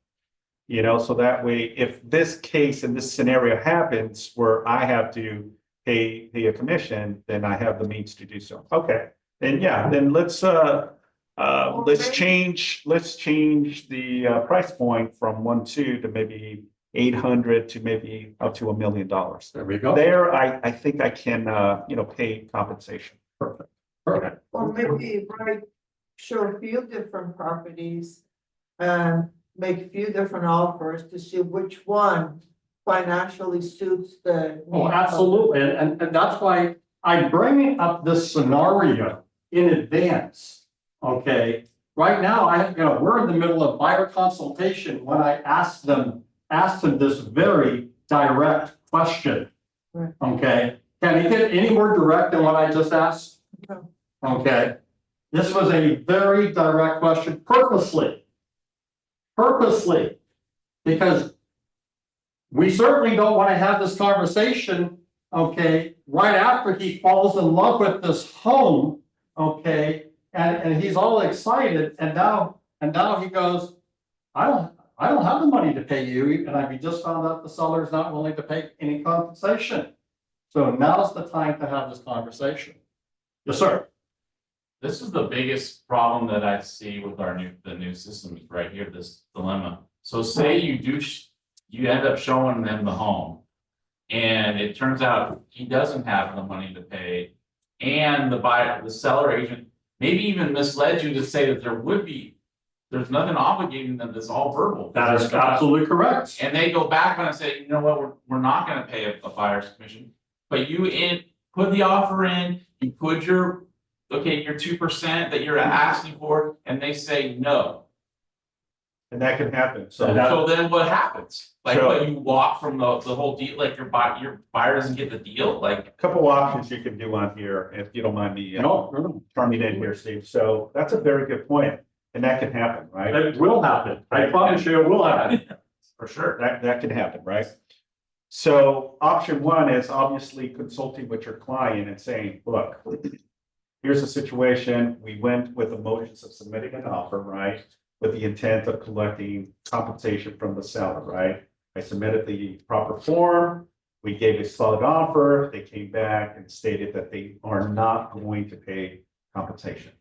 You know, so that way, if this case and this scenario happens where I have to pay a commission, then I have the means to do so. Okay, then yeah, then let's change the price point from 1.2 to maybe 800 to maybe up to $1 million. There we go. There, I think I can pay compensation. Perfect. Perfect. Or maybe, right, show a few different properties and make a few different offers to see which one financially suits the. Oh, absolutely. And that's why I'm bringing up this scenario in advance. Okay. Right now, we're in the middle of buyer consultation when I asked them this very direct question. Right. Okay. Can you get any more direct than what I just asked? No. Okay. This was a very direct question purposely, because we certainly don't want to have this conversation, okay, right after he falls in love with this home, okay, and he's all excited, and now he goes, I don't have the money to pay you, and we just found out the seller is not willing to pay any compensation. So now's the time to have this conversation. Yes, sir. This is the biggest problem that I see with the new system right here, this dilemma. So say you end up showing them the home, and it turns out he doesn't have the money to pay, and the seller agent maybe even misled you to say that there's nothing obligating them, that's all verbal. That is absolutely correct. And they go back and say, you know what, we're not gonna pay a buyer's commission, but you put the offer in, you put your 2% that you're asking for, and they say no. And that can happen. So then what happens? Like, So- when you walk from the whole deal, like your buyer doesn't get the deal, like. A couple options you can do on here, if you don't mind me No. turning in here, Steve. So that's a very good point, and that can happen, right? It will happen. I promise you it will happen. For sure. That can happen, right? So option one is obviously consulting with your client and saying, look, here's the situation. We went with the motions of submitting an offer, right? With the intent of collecting compensation from the seller, right? I submitted the proper form. We gave a solid offer. They came back and stated that they are not going to pay compensation.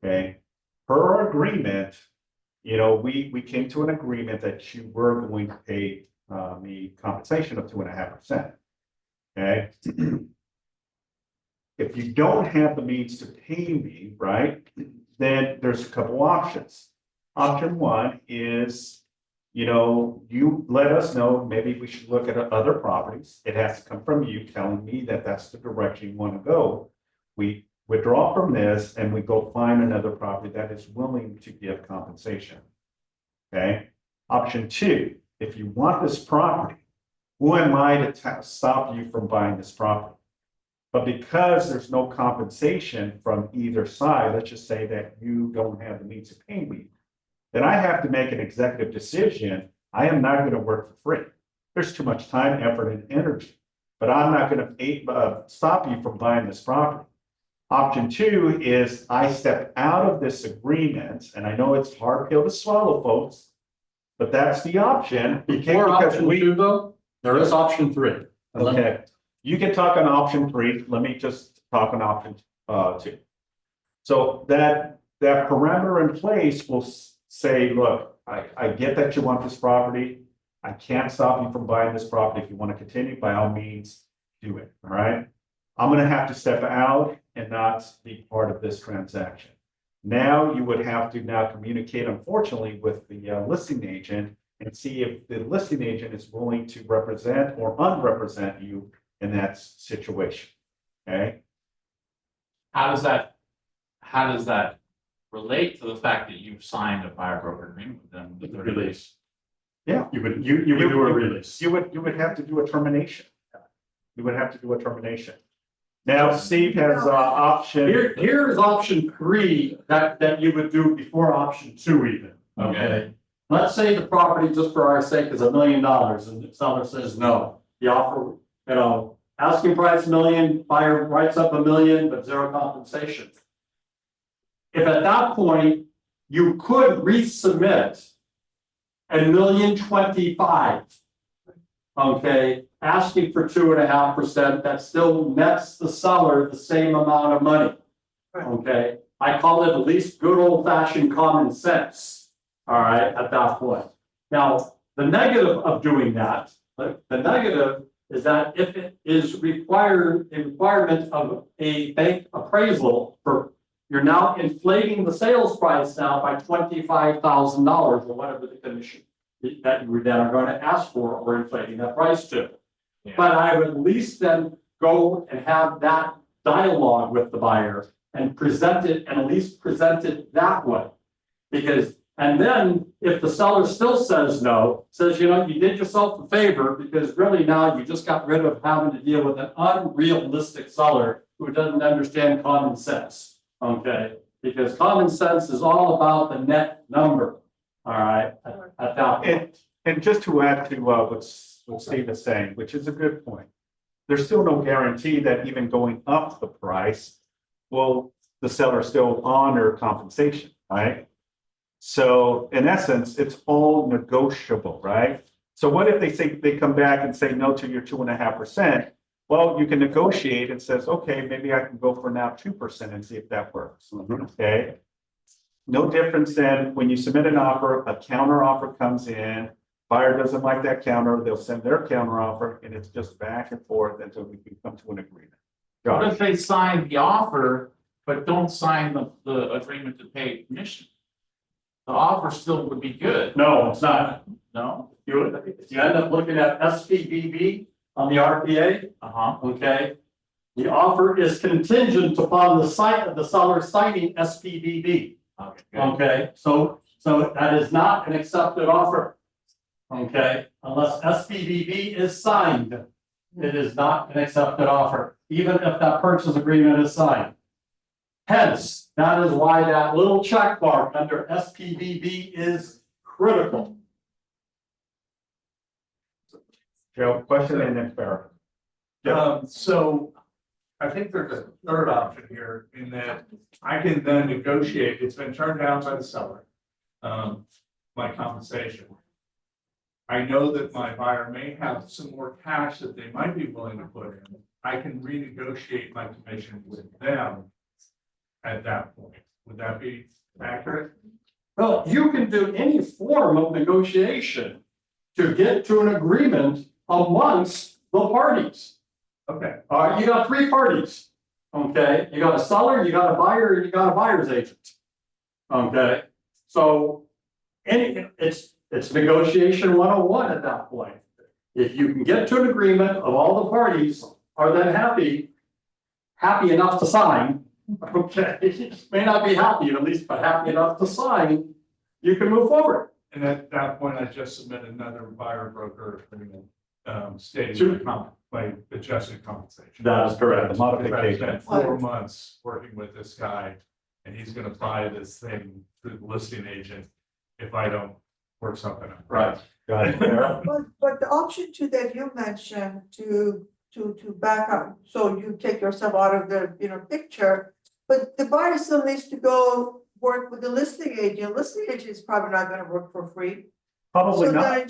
Okay. Per agreement, we came to an agreement that you were going to pay the compensation of 2.5%. Okay. If you don't have the means to pay me, right, then there's a couple options. Option one is, you let us know, maybe we should look at other properties. It has to come from you telling me that that's the direction you want to go. We withdraw from this and we go find another property that is willing to give compensation. Okay. Option two, if you want this property, who am I to stop you from buying this property? But because there's no compensation from either side, let's just say that you don't have the means to pay me, then I have to make an executive decision. I am not going to work for free. There's too much time, effort, and energy, but I'm not going to stop you from buying this property. Option two is I step out of this agreement, and I know it's a hard pill to swallow, folks, but that's the option. Before option two, though, there is option three. Okay, you can talk on option three. Let me just talk on option two. So that parameter in place will say, look, I get that you want this property. I can't stop you from buying this property. If you want to continue, by all means, do it. All right. I'm going to have to step out and not be part of this transaction. Now you would have to now communicate, unfortunately, with the listing agent and see if the listing agent is willing to represent or unrepresent you in that situation. Okay. How does that relate to the fact that you've signed a buyer broker agreement with them? with the Release. Yeah. You would do a release. You would have to do a termination. You would have to do a termination. Now, Steve has option. Here's option three that you would do before option two even, okay? Let's say the property, just for our sake, is $1 million and the seller says no. The offer, asking price $1 million, buyer writes up $1 million, but zero compensation. If at that point, you could resubmit $1,025,000, okay? Asking for 2.5%, that still nets the seller the same amount of money. Okay, I call it at least good old fashioned common sense. All right, at that point. Now, the negative of doing that, the negative is that if it is a requirement of a bank appraisal for, you're now inflating the sales price now by $25,000 or whatever the commission that you then are going to ask for or inflating that price to. Yeah. But I would at least then go and have that dialogue with the buyer and present it, and at least present it that way. Because, and then if the seller still says no, says, you did yourself a favor because really now you just got rid of having to deal with an unrealistic seller who doesn't understand common sense. Okay, because common sense is all about the net number. All right, at that point. And just to add to what Steve is saying, which is a good point, there's still no guarantee that even going up the price, will the seller still honor compensation, right? So in essence, it's all negotiable, right? So what if they come back and say no to your 2.5%? Well, you can negotiate and says, okay, maybe I can go for now 2% and see if that works. Okay. No difference than when you submit an offer, a counter offer comes in, buyer doesn't like that counter, they'll send their counter offer, and it's just back and forth until we can come to an agreement. What if they sign the offer, but don't sign the agreement to pay commission? The offer still would be good. No, it's not. No? You end up looking at SPBB on the RPA. Okay. The offer is contingent upon the seller signing SPBB. Okay. Good. Okay, so that is not an accepted offer. Okay, unless SPBB is signed, it is not an accepted offer, even if that purchase agreement is signed. Hence, that is why that little check mark under SPBB is critical. Joe, question and then Farrah. So I think there's a third option here in that I can then negotiate, it's been turned down by the seller. My compensation. I know that my buyer may have some more cash that they might be willing to put in. I can renegotiate my commission with them at that point. Would that be accurate? Well, you can do any form of negotiation to get to an agreement amongst the parties. Okay. You got three parties. Okay, you got a seller, you got a buyer, and you got a buyer's agent. Okay, so it's negotiation 101 at that point. If you can get to an agreement of all the parties are then happy enough to sign, okay, may not be happy at least, but happy enough to sign, you can move forward. And at that point, I just submit another buyer broker agreement, stating my adjusted compensation. That is correct. The Because I've modification. spent 4 months working with this guy, and he's gonna buy this thing through the listing agent if I don't work something out. Right. Got it. Sarah? But the option two that you mentioned to back up, so you take yourself out of the, picture. But the buyer still needs to go work with the listing agent. Listing agent is probably not gonna work for free. Probably So not.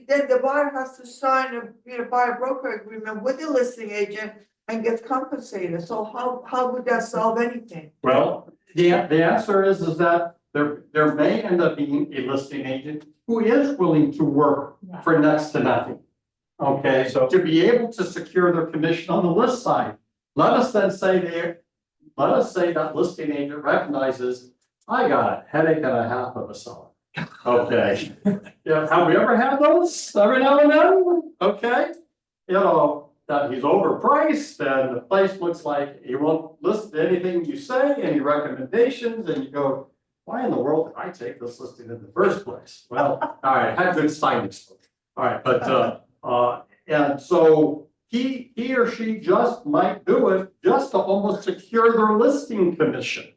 then the buyer has to sign a, buyer broker agreement with the listing agent and gets compensated. So how would that solve anything? Well, the answer is that there may end up being a listing agent who is willing to work for next to nothing. Okay, so to be able to secure their commission on the list side, let us say that listing agent recognizes, I got a headache and a half of a seller. Okay, yeah, have we ever had those every now and then? Okay, that he's overpriced and the place looks like he won't listen to anything you say, any recommendations, and you go, why in the world did I take this listing in the first place? Well, all right, had good signage. All right, but and so he or she just might do it just to almost secure their listing commission,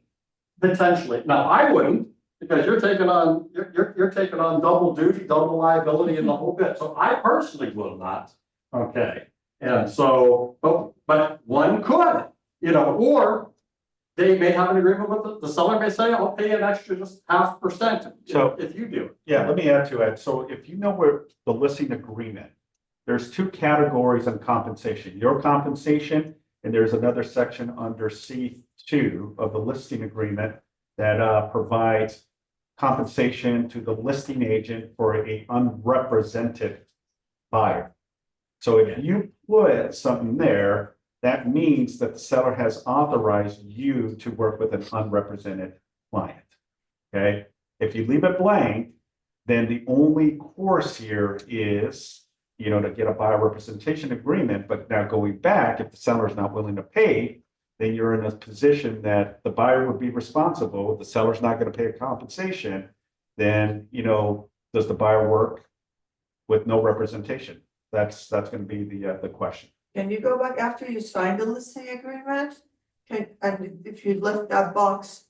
potentially. Now, I wouldn't, because you're taking on double duty, double liability, and the whole bit. So I personally will not. Okay, and so, but one could, or they may have an agreement with the seller may say, I'll pay an extra just 0.5%. So- if you do. Yeah, let me add to it. So if you know where the listing agreement, there's 2 categories on compensation, your compensation, and there's another section under C2 of the listing agreement that provides compensation to the listing agent for a unrepresented buyer. So if you put something there, that means that the seller has authorized you to work with an unrepresented client. Okay, if you leave it blank, then the only course here is, to get a buyer representation agreement. But now going back, if the seller is not willing to pay, then you're in a position that the buyer would be responsible. If the seller's not going to pay a compensation, then, does the buyer work with no representation? That's going to be the question. Can you go back after you sign the listing agreement? And if you left that box,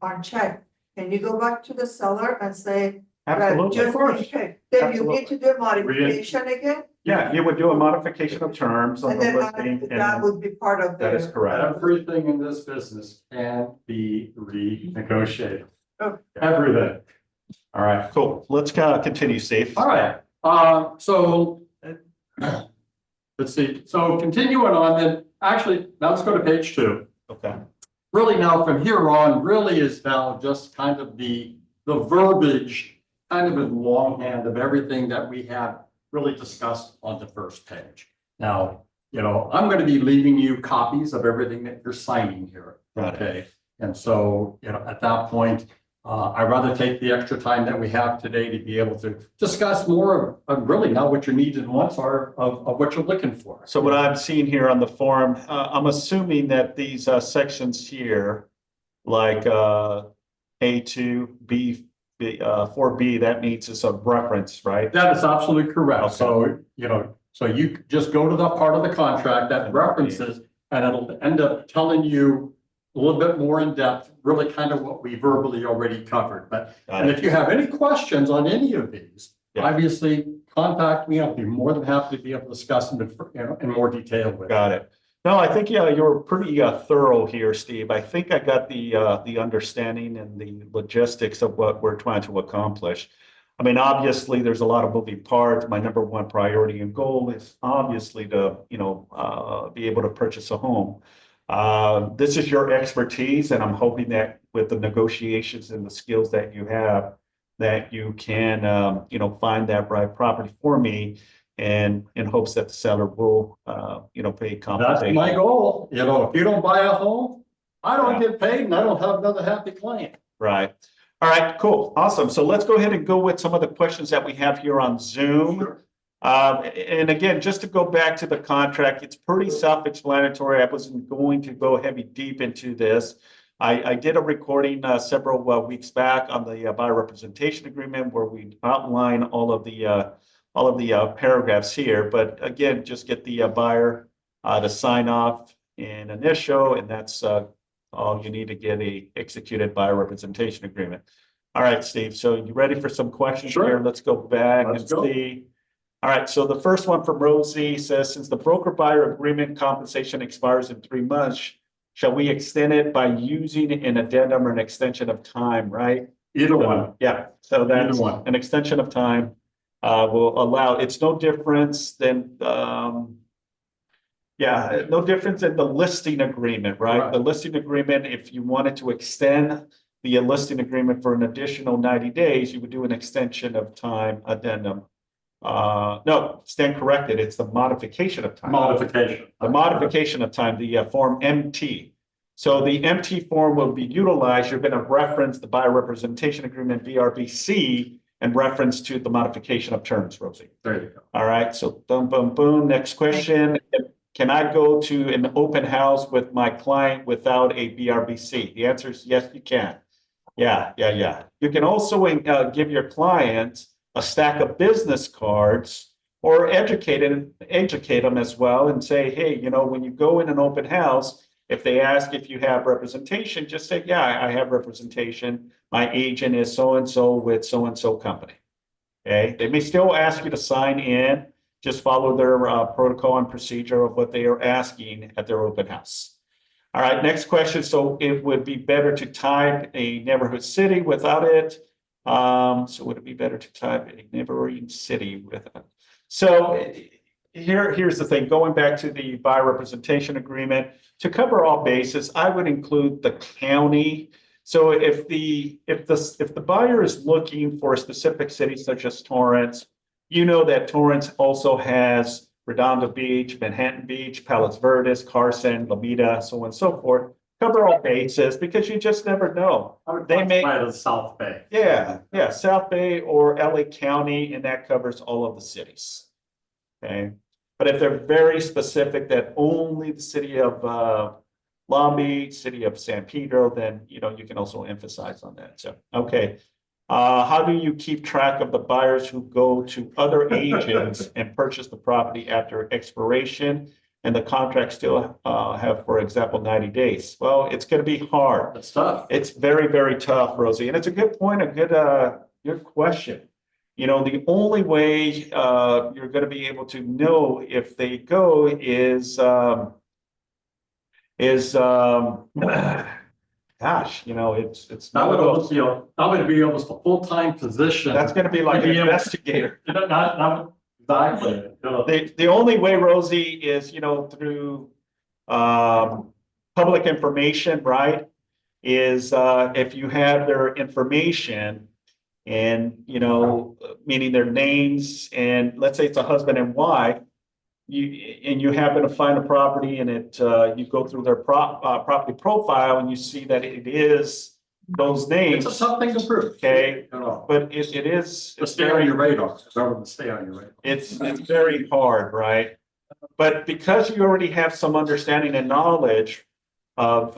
unchecked, can you go back to the seller and say? that Absolutely, of just course. in case, then you need Absolutely. to do a modification again? Yeah, you would do a modification of terms on And the then listing. that would be part of That is the, correct. Everything in this business can be renegotiated. Okay. Everything. All right, cool. Let's continue, Steve. All right, so let's see, so continuing on then, actually, now let's go to page 2. Okay. Really now from here on, really is now just kind of the verbiage, kind of in longhand of everything that we have really discussed on the first page. Now, I'm going to be leaving you copies of everything that you're signing here. Got it. Okay, and so, at that point, I'd rather take the extra time that we have today to be able to discuss more of really now what your needs and wants are of what you're looking for. So what I'm seeing here on the form, I'm assuming that these sections here, like A2, B, 4B, that means it's a reference, right? That is absolutely correct. Okay. So, so you just go to the part of the contract that references, and it'll end up telling you a little bit more in depth, really kind of what we verbally already covered. But, and if you have any questions on any of these, Yeah. obviously contact me. I'll be more than happy to be able to discuss them in more detail with you. Got it. No, I think, yeah, you're pretty thorough here, Steve. I think I got the understanding and the logistics of what we're trying to accomplish. I mean, obviously, there's a lot of moving parts. My number one priority and goal is obviously to, be able to purchase a home. This is your expertise, and I'm hoping that with the negotiations and the skills that you have, that you can, find that right property for me. and in hopes that the seller will, pay That's compensation. my goal. If you don't buy a home, I don't Yeah. get paid and I don't have another happy client. Right. All right, cool. Awesome. So let's go ahead and go with some of the questions that we have here on Zoom. And again, just to go back to the contract, it's pretty self-explanatory. I wasn't going to go heavy deep into this. I did a recording several weeks back on the buyer representation agreement where we outline all of the paragraphs here. But again, just get the buyer to sign off and initial, and that's all you need to get a executed buyer representation agreement. All right, Steve. So you ready for some questions Sure. here? Let's go back Let's and go. see. All right, so the first one from Rosie says, since the broker buyer agreement compensation expires in 3 months, shall we extend it by using an addendum or an extension of time, right? Either one. Yeah, so that's Either one. an extension of time will allow, it's no difference than, no difference in the listing agreement, right? Right. The listing agreement, if you wanted to extend the listing agreement for an additional 90 days, you would do an extension of time addendum. No, stand corrected. It's the modification of time. Modification. The modification of time, the form MT. So the MT form will be utilized. You're going to reference the buyer representation agreement, BRBC, and reference to the modification of terms, Rosie. There you go. All right, so boom, boom, boom. Next question. Can I go to an open house with my client without a BRBC? The answer is yes, you can. Yeah. You can also give your client a stack of business cards or educate them as well and say, hey, when you go in an open house, if they ask if you have representation, just say, yeah, I have representation. My agent is so-and-so with so-and-so company. Okay, they may still ask you to sign in, just follow their protocol and procedure of what they are asking at their open house. All right, next question. So it would be better to type a neighborhood city without it. So would it be better to type a neighboring city with it? So here's the thing, going back to the buyer representation agreement, to cover all bases, I would include the county. So if the buyer is looking for a specific city such as Torrance, that Torrance also has Redondo Beach, Manhattan Beach, Palos Verdes, Carson, Lomita, so on and so forth. Cover all bases because you just never know. They may the South Bay. Yeah, South Bay or LA County, and that covers all of the cities. Okay, but if they're very specific that only the city of Long Beach, city of San Pedro, then you can also emphasize on that. So okay. How do you keep track of the buyers who go to other agents and purchase the property after expiration and the contract still have, for example, 90 days? Well, it's going to be hard. That's tough. It's very, very tough, Rosie. And it's a good point, a good question. The only way you're going to be able to know if they go is gosh, it's That would almost be almost a full-time position. that's going to be like an Yeah. investigator. Not exactly. The only way, Rosie, is through public information, right? Is if you have their information and meaning their names, and let's say it's a husband and wife, you happen to find a property and you go through their property profile and you see that it is those names. It's a tough thing to prove. Okay, but it is. Just stay on your radar. Stay on your radar. It's very hard, right? But because you already have some understanding and knowledge of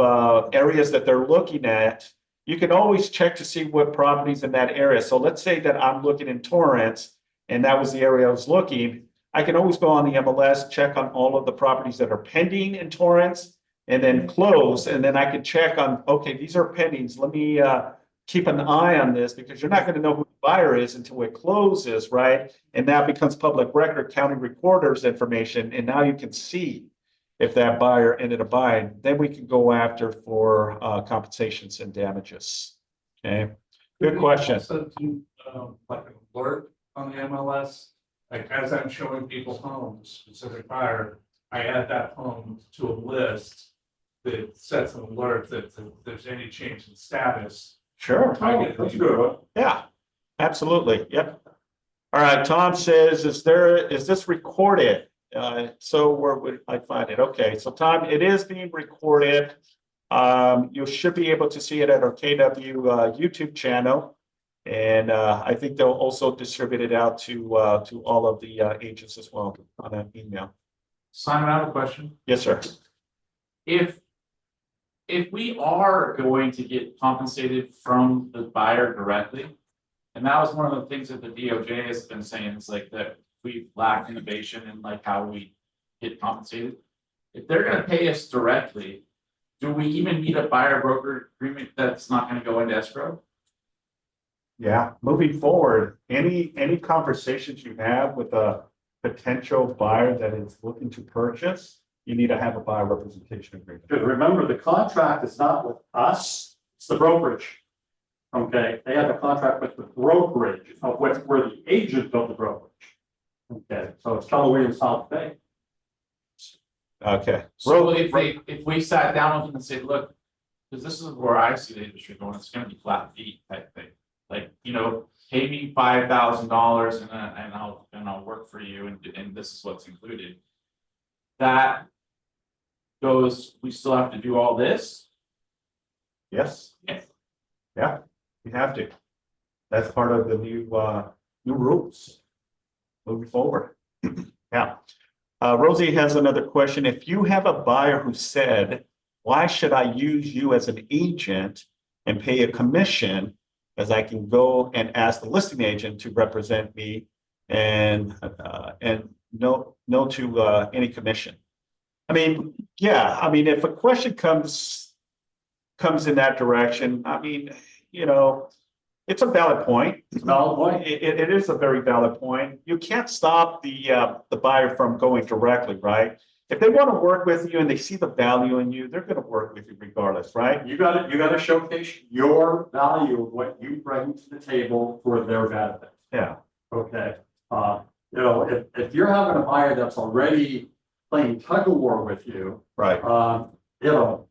areas that they're looking at, you can always check to see what properties in that area. So let's say that I'm looking in Torrance and that was the area I was looking. I can always go on the MLS, check on all of the properties that are pending in Torrance and then close. And then I can check on, okay, these are pendings. Let me keep an eye on this because you're not going to know who the buyer is until it closes, right? And that becomes public record, county recorder's information. And now you can see if that buyer ended up buying. Then we can go after for compensations and damages. Okay, good question. So do like an alert on the MLS, like as I'm showing people homes, specific buyer, I add that home to a list that sets an alert that if there's any change in status. Sure. I get That's a good one. Yeah, absolutely. Yep. All right, Tom says, is this recorded? So where would I find it? Okay, so Tom, it is being recorded. You should be able to see it at our KW YouTube channel. And I think they'll also distribute it out to all of the agents as well on an email. Simon, I have a question. Yes, sir. If we are going to get compensated from the buyer directly, and that was one of the things that the DOJ has been saying, is like that we lack innovation in like how we get compensated. If they're gonna pay us directly, do we even need a buyer broker agreement that's not gonna go into escrow? Yeah, moving forward, any conversations you have with a potential buyer that is looking to purchase, you need to have a buyer representation agreement. Because remember, the contract is not with us, it's the brokerage. Okay, they have a contract with the brokerage, of where the agent of the brokerage. Okay, so it's Keller Williams South Bay. Okay. So if we sat down with them and said, look, because this is where I see the industry going, it's gonna be flat feet type thing. Like, you know, pay me $5,000 and I'll work for you and this is what's included. That goes, we still have to do all this? Yes, Yes. yeah, you have to. That's part of the new rules moving forward. Yeah. Rosie has another question. If you have a buyer who said, why should I use you as an agent and pay a commission, as I can go and ask the listing agent to represent me and no to any commission? I mean, yeah, I mean, if a question comes in that direction, I mean, you know, it's a valid point. It's a valid point. It is a very valid point. You can't stop the buyer from going directly, right? If they want to work with you and they see the value in you, they're going to work with you regardless, right? You gotta showcase your value of what you bring to the table for their benefit. Yeah. Okay, you know, if you're having a buyer that's already playing tug of war with you, Right. you know,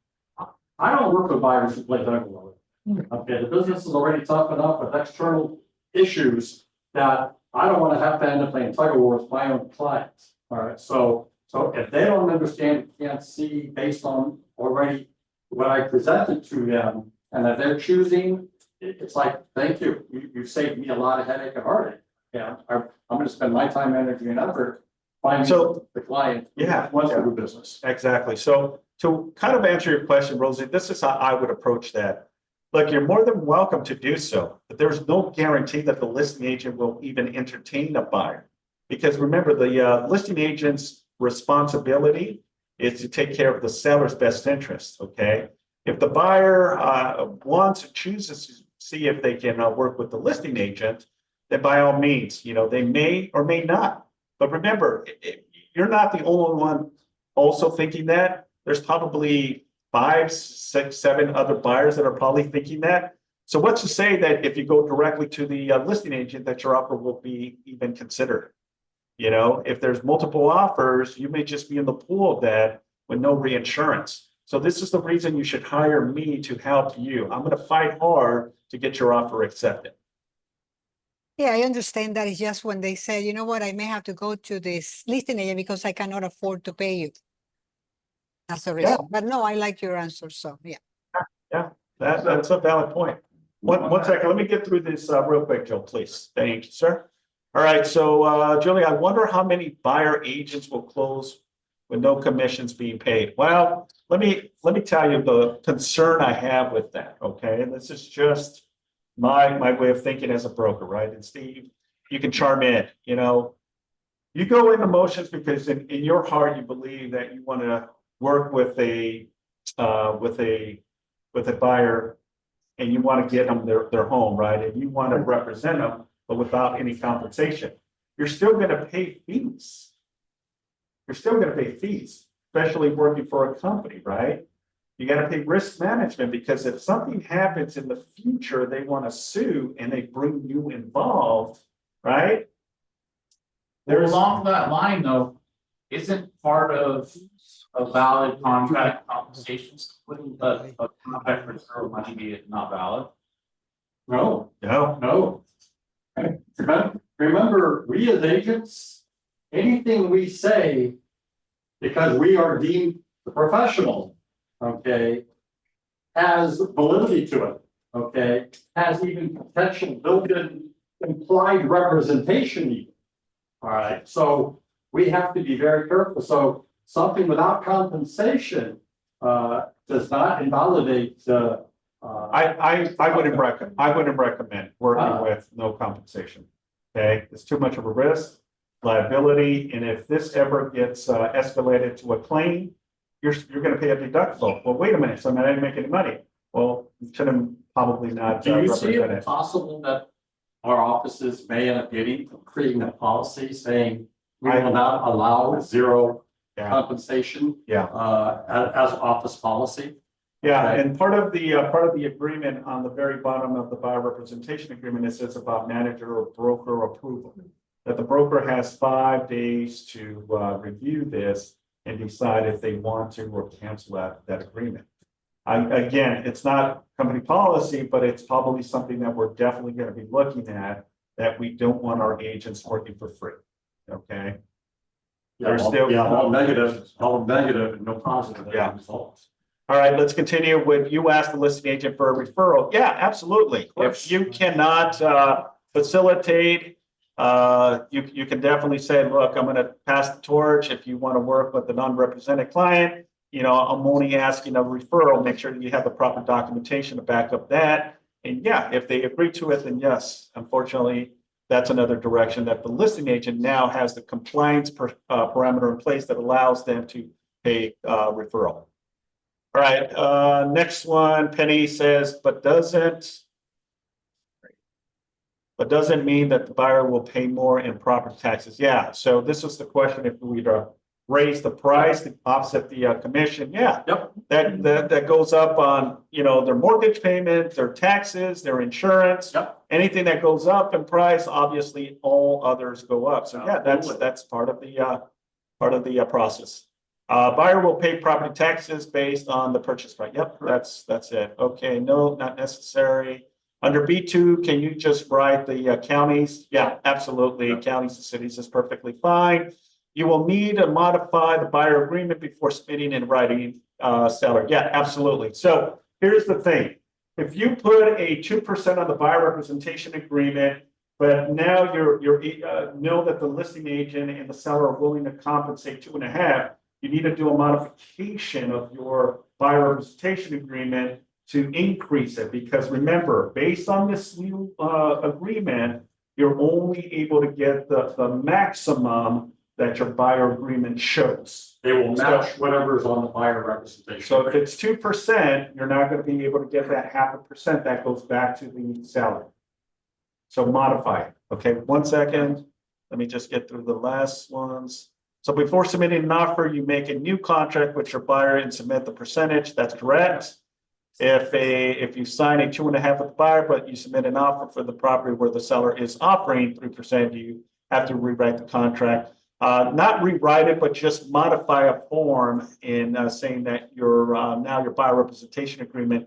I don't work with buyers who play tug of war. Okay, the business is already tough enough with external issues that I don't want to have to end up playing tug of war with my own clients. All right, so if they don't understand, can't see based on already what I presented to them, and that they're choosing, it's like, thank you, you saved me a lot of headache and heartache. Yeah, I'm gonna spend my time, energy, and effort finding the client. Yeah, who wants to do business. Exactly. So to kind of answer your question, Rosie, this is how I would approach that. Look, you're more than welcome to do so, but there's no guarantee that the listing agent will even entertain a buyer. Because remember, the listing agent's responsibility is to take care of the seller's best interest, okay? If the buyer wants or chooses to see if they can work with the listing agent, then by all means, you know, they may or may not. But remember, you're not the only one also thinking that. There's probably 5, 6, 7 other buyers that are probably thinking that. So what's to say that if you go directly to the listing agent, that your offer will be even considered? You know, if there's multiple offers, you may just be in the pool of that with no reinsurance. So this is the reason you should hire me to help you. I'm going to fight hard to get your offer accepted. Yeah, I understand that. It's just when they say, you know what, I may have to go to this listing agent because I cannot afford to pay you. That's the reason. But no, I like your answer. So yeah. Yeah, that's a valid point. One second, let me get through this real quick, Joe, please. Thank you, sir. All right, so Julie, I wonder how many buyer agents will close with no commissions being paid. Well, let me tell you the concern I have with that. Okay, and this is just my way of thinking as a broker, right? And Steve, you can chime in. You know, you go into motions because in your heart you believe that you want to work with a buyer and you want to get them their home, right? And you want to represent them, but without any compensation. You're still going to pay fees. You're still going to pay fees, especially working for a company, right? You got to pay risk management because if something happens in the future, they want to sue and they bring you involved, right? There's along that line though, isn't part of a valid contract compensations, wouldn't a contract for zero money be not valid? No, No, no. Preventative remember, we as agents, anything we say, because we are deemed the professional, okay, has validity to it, okay, has even potential built-in implied representation even. All right, so we have to be very careful. So something without compensation does not invalidate I wouldn't recommend working with no compensation. Okay, it's too much of a risk, liability, and if this ever gets escalated to a claim, you're gonna pay a deductible. Well, wait a minute, so I'm not making any money. Well, you shouldn't probably not Do you see represent it it. possible that our offices may end up creating a policy saying we will not allow zero Yeah. compensation? Yeah. As office policy? Yeah, Okay. and part of the agreement on the very bottom of the buyer representation agreement, it says about manager or broker approval. That the broker has 5 days to review this and decide if they want to or cancel that agreement. Again, it's not company policy, but it's probably something that we're definitely going to be looking at, that we don't want our agents working for free. Okay. Yeah, all negative and no positive Yeah. results. All right, let's continue with, you asked the listing agent for a referral. Yeah, absolutely. If you cannot facilitate, you can definitely say, look, I'm going to pass the torch. If you want to work with an unrepresented client, you know, I'm only asking a referral. Make sure that you have the proper documentation to back up that. And yeah, if they agree to it, then yes, unfortunately, that's another direction that the listing agent now has the compliance parameter in place that allows them to pay referral. All right, next one, Penny says, but doesn't mean that the buyer will pay more in property taxes. Yeah, so this was the question, if we'd raise the price to offset the commission. Yeah, Yep. that goes up on, you know, their mortgage payment, their taxes, their insurance. Yep. Anything that goes up in price, obviously all others go up. So yeah, that's part of the process. Buyer will pay property taxes based on the purchase price. Yep, that's it. Okay, no, not necessary. Under B2, can you just write the counties? Yeah, absolutely. Counties and cities is perfectly fine. You will need to modify the buyer agreement before submitting and writing seller. Yeah, absolutely. So here's the thing. If you put a 2% on the buyer representation agreement, but now you know that the listing agent and the seller are willing to compensate 2.5%, you need to do a modification of your buyer representation agreement to increase it. Because remember, based on this new agreement, you're only able to get the maximum that your buyer agreement shows. They will match whatever's on the buyer representation. So if it's 2%, you're not going to be able to get that 0.5% that goes back to the seller. So modify it. Okay, 1 second. Let me just get through the last ones. So before submitting an offer, you make a new contract with your buyer and submit the percentage. That's correct. If you sign a 2.5 with the buyer, but you submit an offer for the property where the seller is offering 3%, you have to rewrite the contract. Not rewrite it, but just modify a form in saying that your now your buyer representation agreement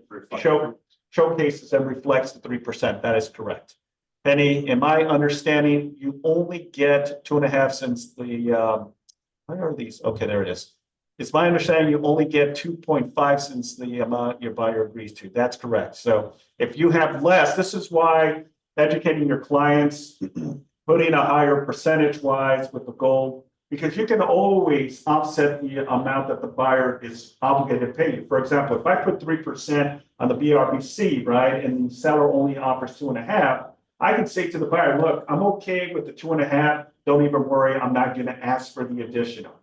showcases and reflects the 3%. That is correct. Penny, in my understanding, you only get 2.5 since the where are these? Okay, there it is. It's my understanding you only get 2.5 since the amount your buyer agrees to. That's correct. So if you have less, this is why educating your clients, putting a higher percentage wise with the goal, because you can always offset the amount that the buyer is obligated to pay you. For example, if I put 3% on the BRBC, right, and the seller only offers 2.5, I can say to the buyer, look, I'm okay with the 2.5. Don't even worry. I'm not going to ask for the additional.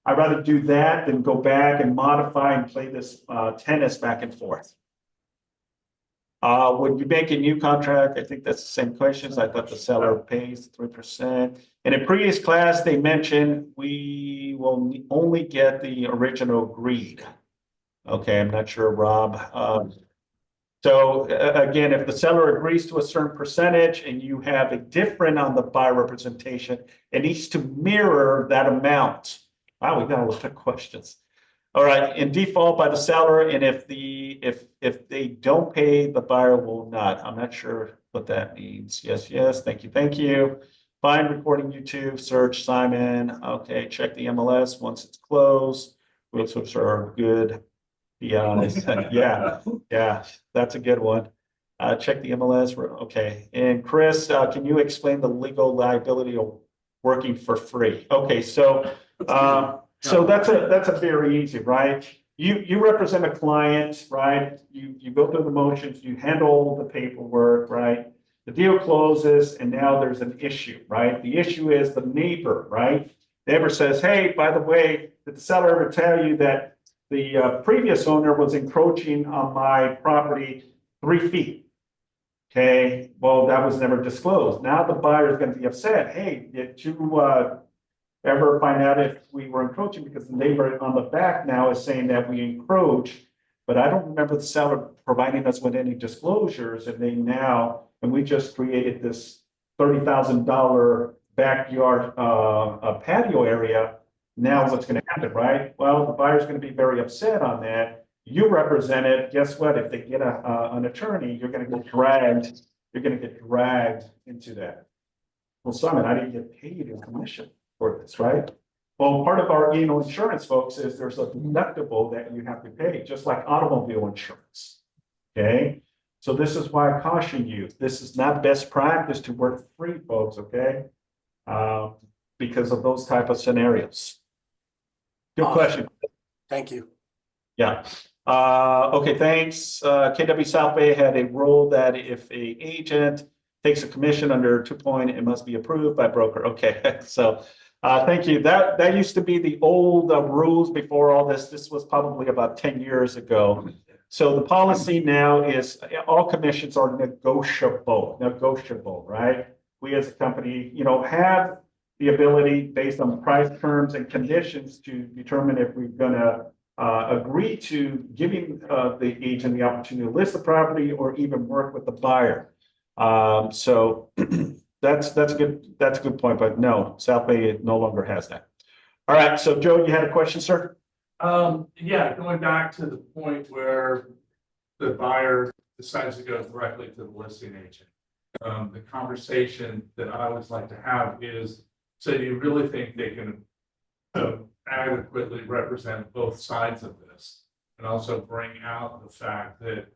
I'd rather do that than go back and modify and play this tennis back and forth. When you make a new contract, I think that's the same questions. I thought the seller pays 3%. And in previous class, they mentioned we will only get the original agreed. Okay, I'm not sure, Rob. So again, if the seller agrees to a certain percentage and you have a different on the buyer representation, it needs to mirror that amount. Wow, we got a lot of questions. All right, in default by the seller, and if they don't pay, the buyer will not. I'm not sure what that means. Yes, thank you. Find recording YouTube, search Simon. Okay, check the MLS once it's closed. Wheel slips are good. Yeah, yeah, that's a good one. Check the MLS. Okay, and Chris, can you explain the legal liability of working for free? Okay, so that's a very easy, right? You represent a client, right? You go through the motions, you handle all the paperwork, right? The deal closes and now there's an issue, right? The issue is the neighbor, right? Neighbor says, hey, by the way, did the seller ever tell you that the previous owner was encroaching on my property 3 feet? Okay, well, that was never disclosed. Now the buyer is going to be upset. Hey, did you ever find out if we were encroaching? Because the neighbor on the back now is saying that we encroach, but I don't remember the seller providing us with any disclosures, and we just created this $30,000 backyard patio area. Now what's going to happen, right? Well, the buyer's going to be very upset on that. You represent it. Guess what? If they get an attorney, you're going to get dragged. You're going to get dragged into that. Well, Simon, I didn't get paid a commission for this, right? Well, part of our insurance, folks, is there's a deductible that you have to pay, just like automobile insurance. Okay, so this is why I caution you. This is not best practice to work free, folks. Okay, because of those type of scenarios. Good question. Thank you. Yeah. Okay, thanks. KW South Bay had a rule that if a agent takes a commission under 2 point, it must be approved by broker. Okay, so thank you. That used to be the old rules before all this. This was probably about 10 years ago. So the policy now is all commissions are negotiable, right? We as a company, have the ability based on price terms and conditions to determine if we're gonna agree to giving the agent the opportunity to list the property or even work with the buyer. So that's a good point, but no, South Bay no longer has that. All right, so Joe, you had a question, sir? Yeah, going back to the point where the buyer decides to go directly to the listing agent. The conversation that I always like to have is, so do you really think they can adequately represent both sides of this? And also bring out the fact that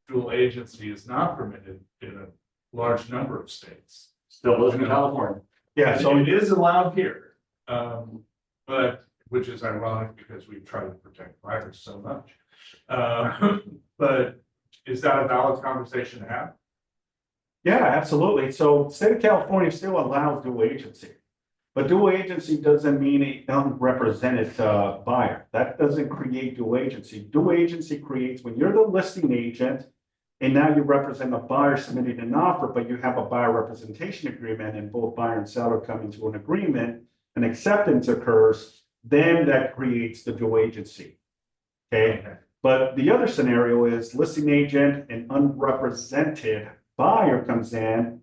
dual agency is not permitted in a large number of states. Still lives in California. Yeah, So it is allowed here, but which is ironic because we try to protect buyers so much. But is that a valid conversation to have? yeah, absolutely. So state of California still allows dual agency. But dual agency doesn't mean an unrepresented buyer. That doesn't create dual agency. Dual agency creates when you're the listing agent and now you represent a buyer submitting an offer, but you have a buyer representation agreement and both buyer and seller come into an agreement and acceptance occurs, then that creates the dual agency. Okay. But the other scenario is listing agent and unrepresented buyer comes in.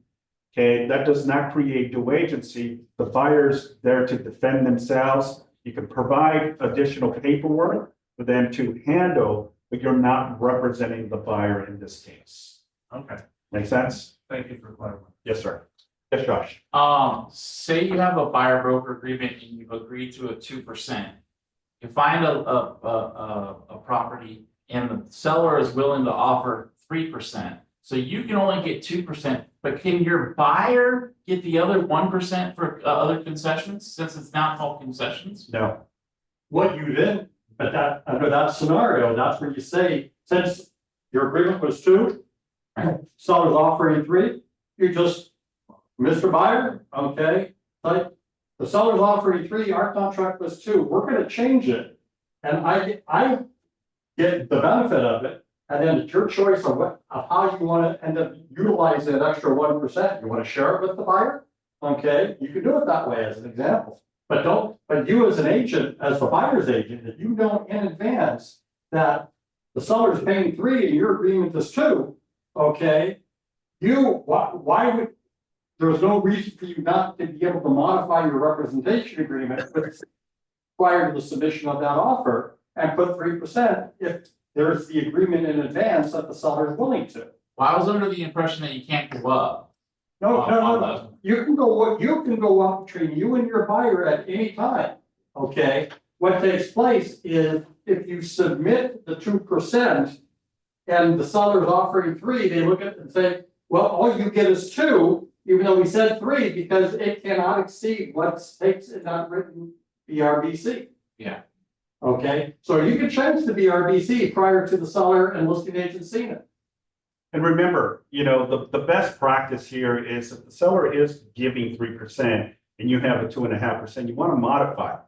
Okay, that does not create dual agency. The buyer's there to defend themselves. You can provide additional paperwork for them to handle, but you're not representing the buyer in this case. Okay, Make sense? thank you for clarifying. Yes, sir. Yes, Josh. Say you have a buyer broker agreement and you've agreed to a 2%. You find a property and the seller is willing to offer 3%. So you can only get 2%, but can your buyer get the other 1% for other concessions since it's not called concessions? No. What you then, but that, under that scenario, that's where you say, since your agreement was 2, seller's offering 3, you just, Mr. Buyer, okay, like, the seller's offering 3, our contract was 2, we're gonna change it. And I get the benefit of it, and then it's your choice of how you wanna end up utilizing that extra 1%. You wanna share it with the buyer? Okay, you can do it that way as an example. But you as an agent, as the buyer's agent, if you know in advance that the seller's paying 3 and your agreement is 2, okay, why would, there's no reason for you not to be able to modify your representation agreement prior to the submission of that offer and put 3% if there's the agreement in advance that the seller is willing to. Well, I was under the impression that you can't go up. No, on- no, on no, no. You can go up between you and your buyer at any time, okay? What takes place is if you submit the 2% and the seller's offering 3, they look at it and say, well, all you get is 2, even though we said 3, because it cannot exceed what states in that written BRBC. Yeah. Okay, so you can change the BRBC prior to the seller and listing agent seeing it. And remember, the best practice here is if the seller is giving 3% and you have a 2.5%, you want to modify.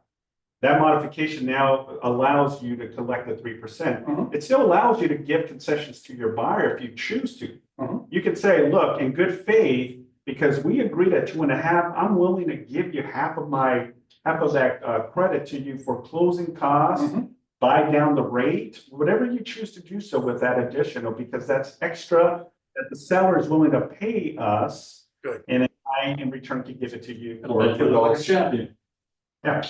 That modification now allows you to collect the 3%. It still allows you to give concessions to your buyer if you choose to. You can say, look, in good faith, because we agreed at 2.5, I'm willing to give you half of that credit to you for closing costs, buy down the rate, whatever you choose to do so with that additional, because that's extra that the seller is willing to pay us. Good. And I, in return, can give it to you. It'll make you look like a champion. Yeah.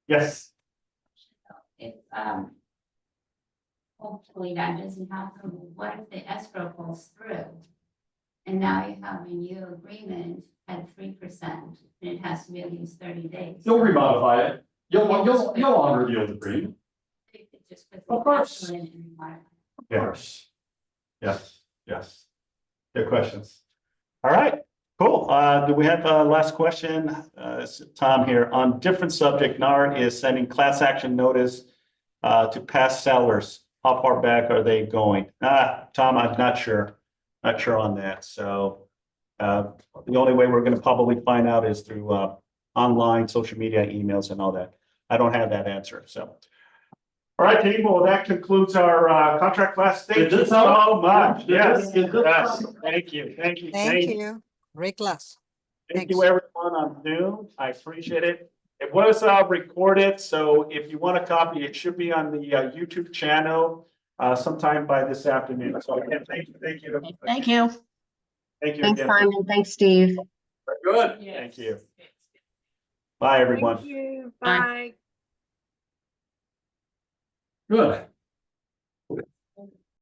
Yes. If, hopefully that doesn't happen, what if the escrow goes through? And now you have a new agreement at 3%, and it has to be at least 30 days. You'll remodify it. You'll honor the old agreement. They could just put Of the course. escrow in and modify. Of course. Yes. Good questions. All right, cool. Do we have a last question? It's Tom here. On different subject, NAR is sending class action notice to past sellers. How far back are they going? Tom, I'm not sure. Not sure on that. So the only way we're going to probably find out is through online, social media, emails and all that. I don't have that answer, so. All right, team, well, that concludes our contract class. Thank you so much. Yes, yes, thank you. Thank you. Great class. Thank you, everyone on Zoom. I appreciate it. It was recorded, so if you want a copy, it should be on the YouTube channel sometime by this afternoon. So again, thank you. Thank you. Thank you Thanks, again. Simon. Thanks, Steve. Good. Thank you. Bye, everyone. Thank you. Bye. Bye. Good.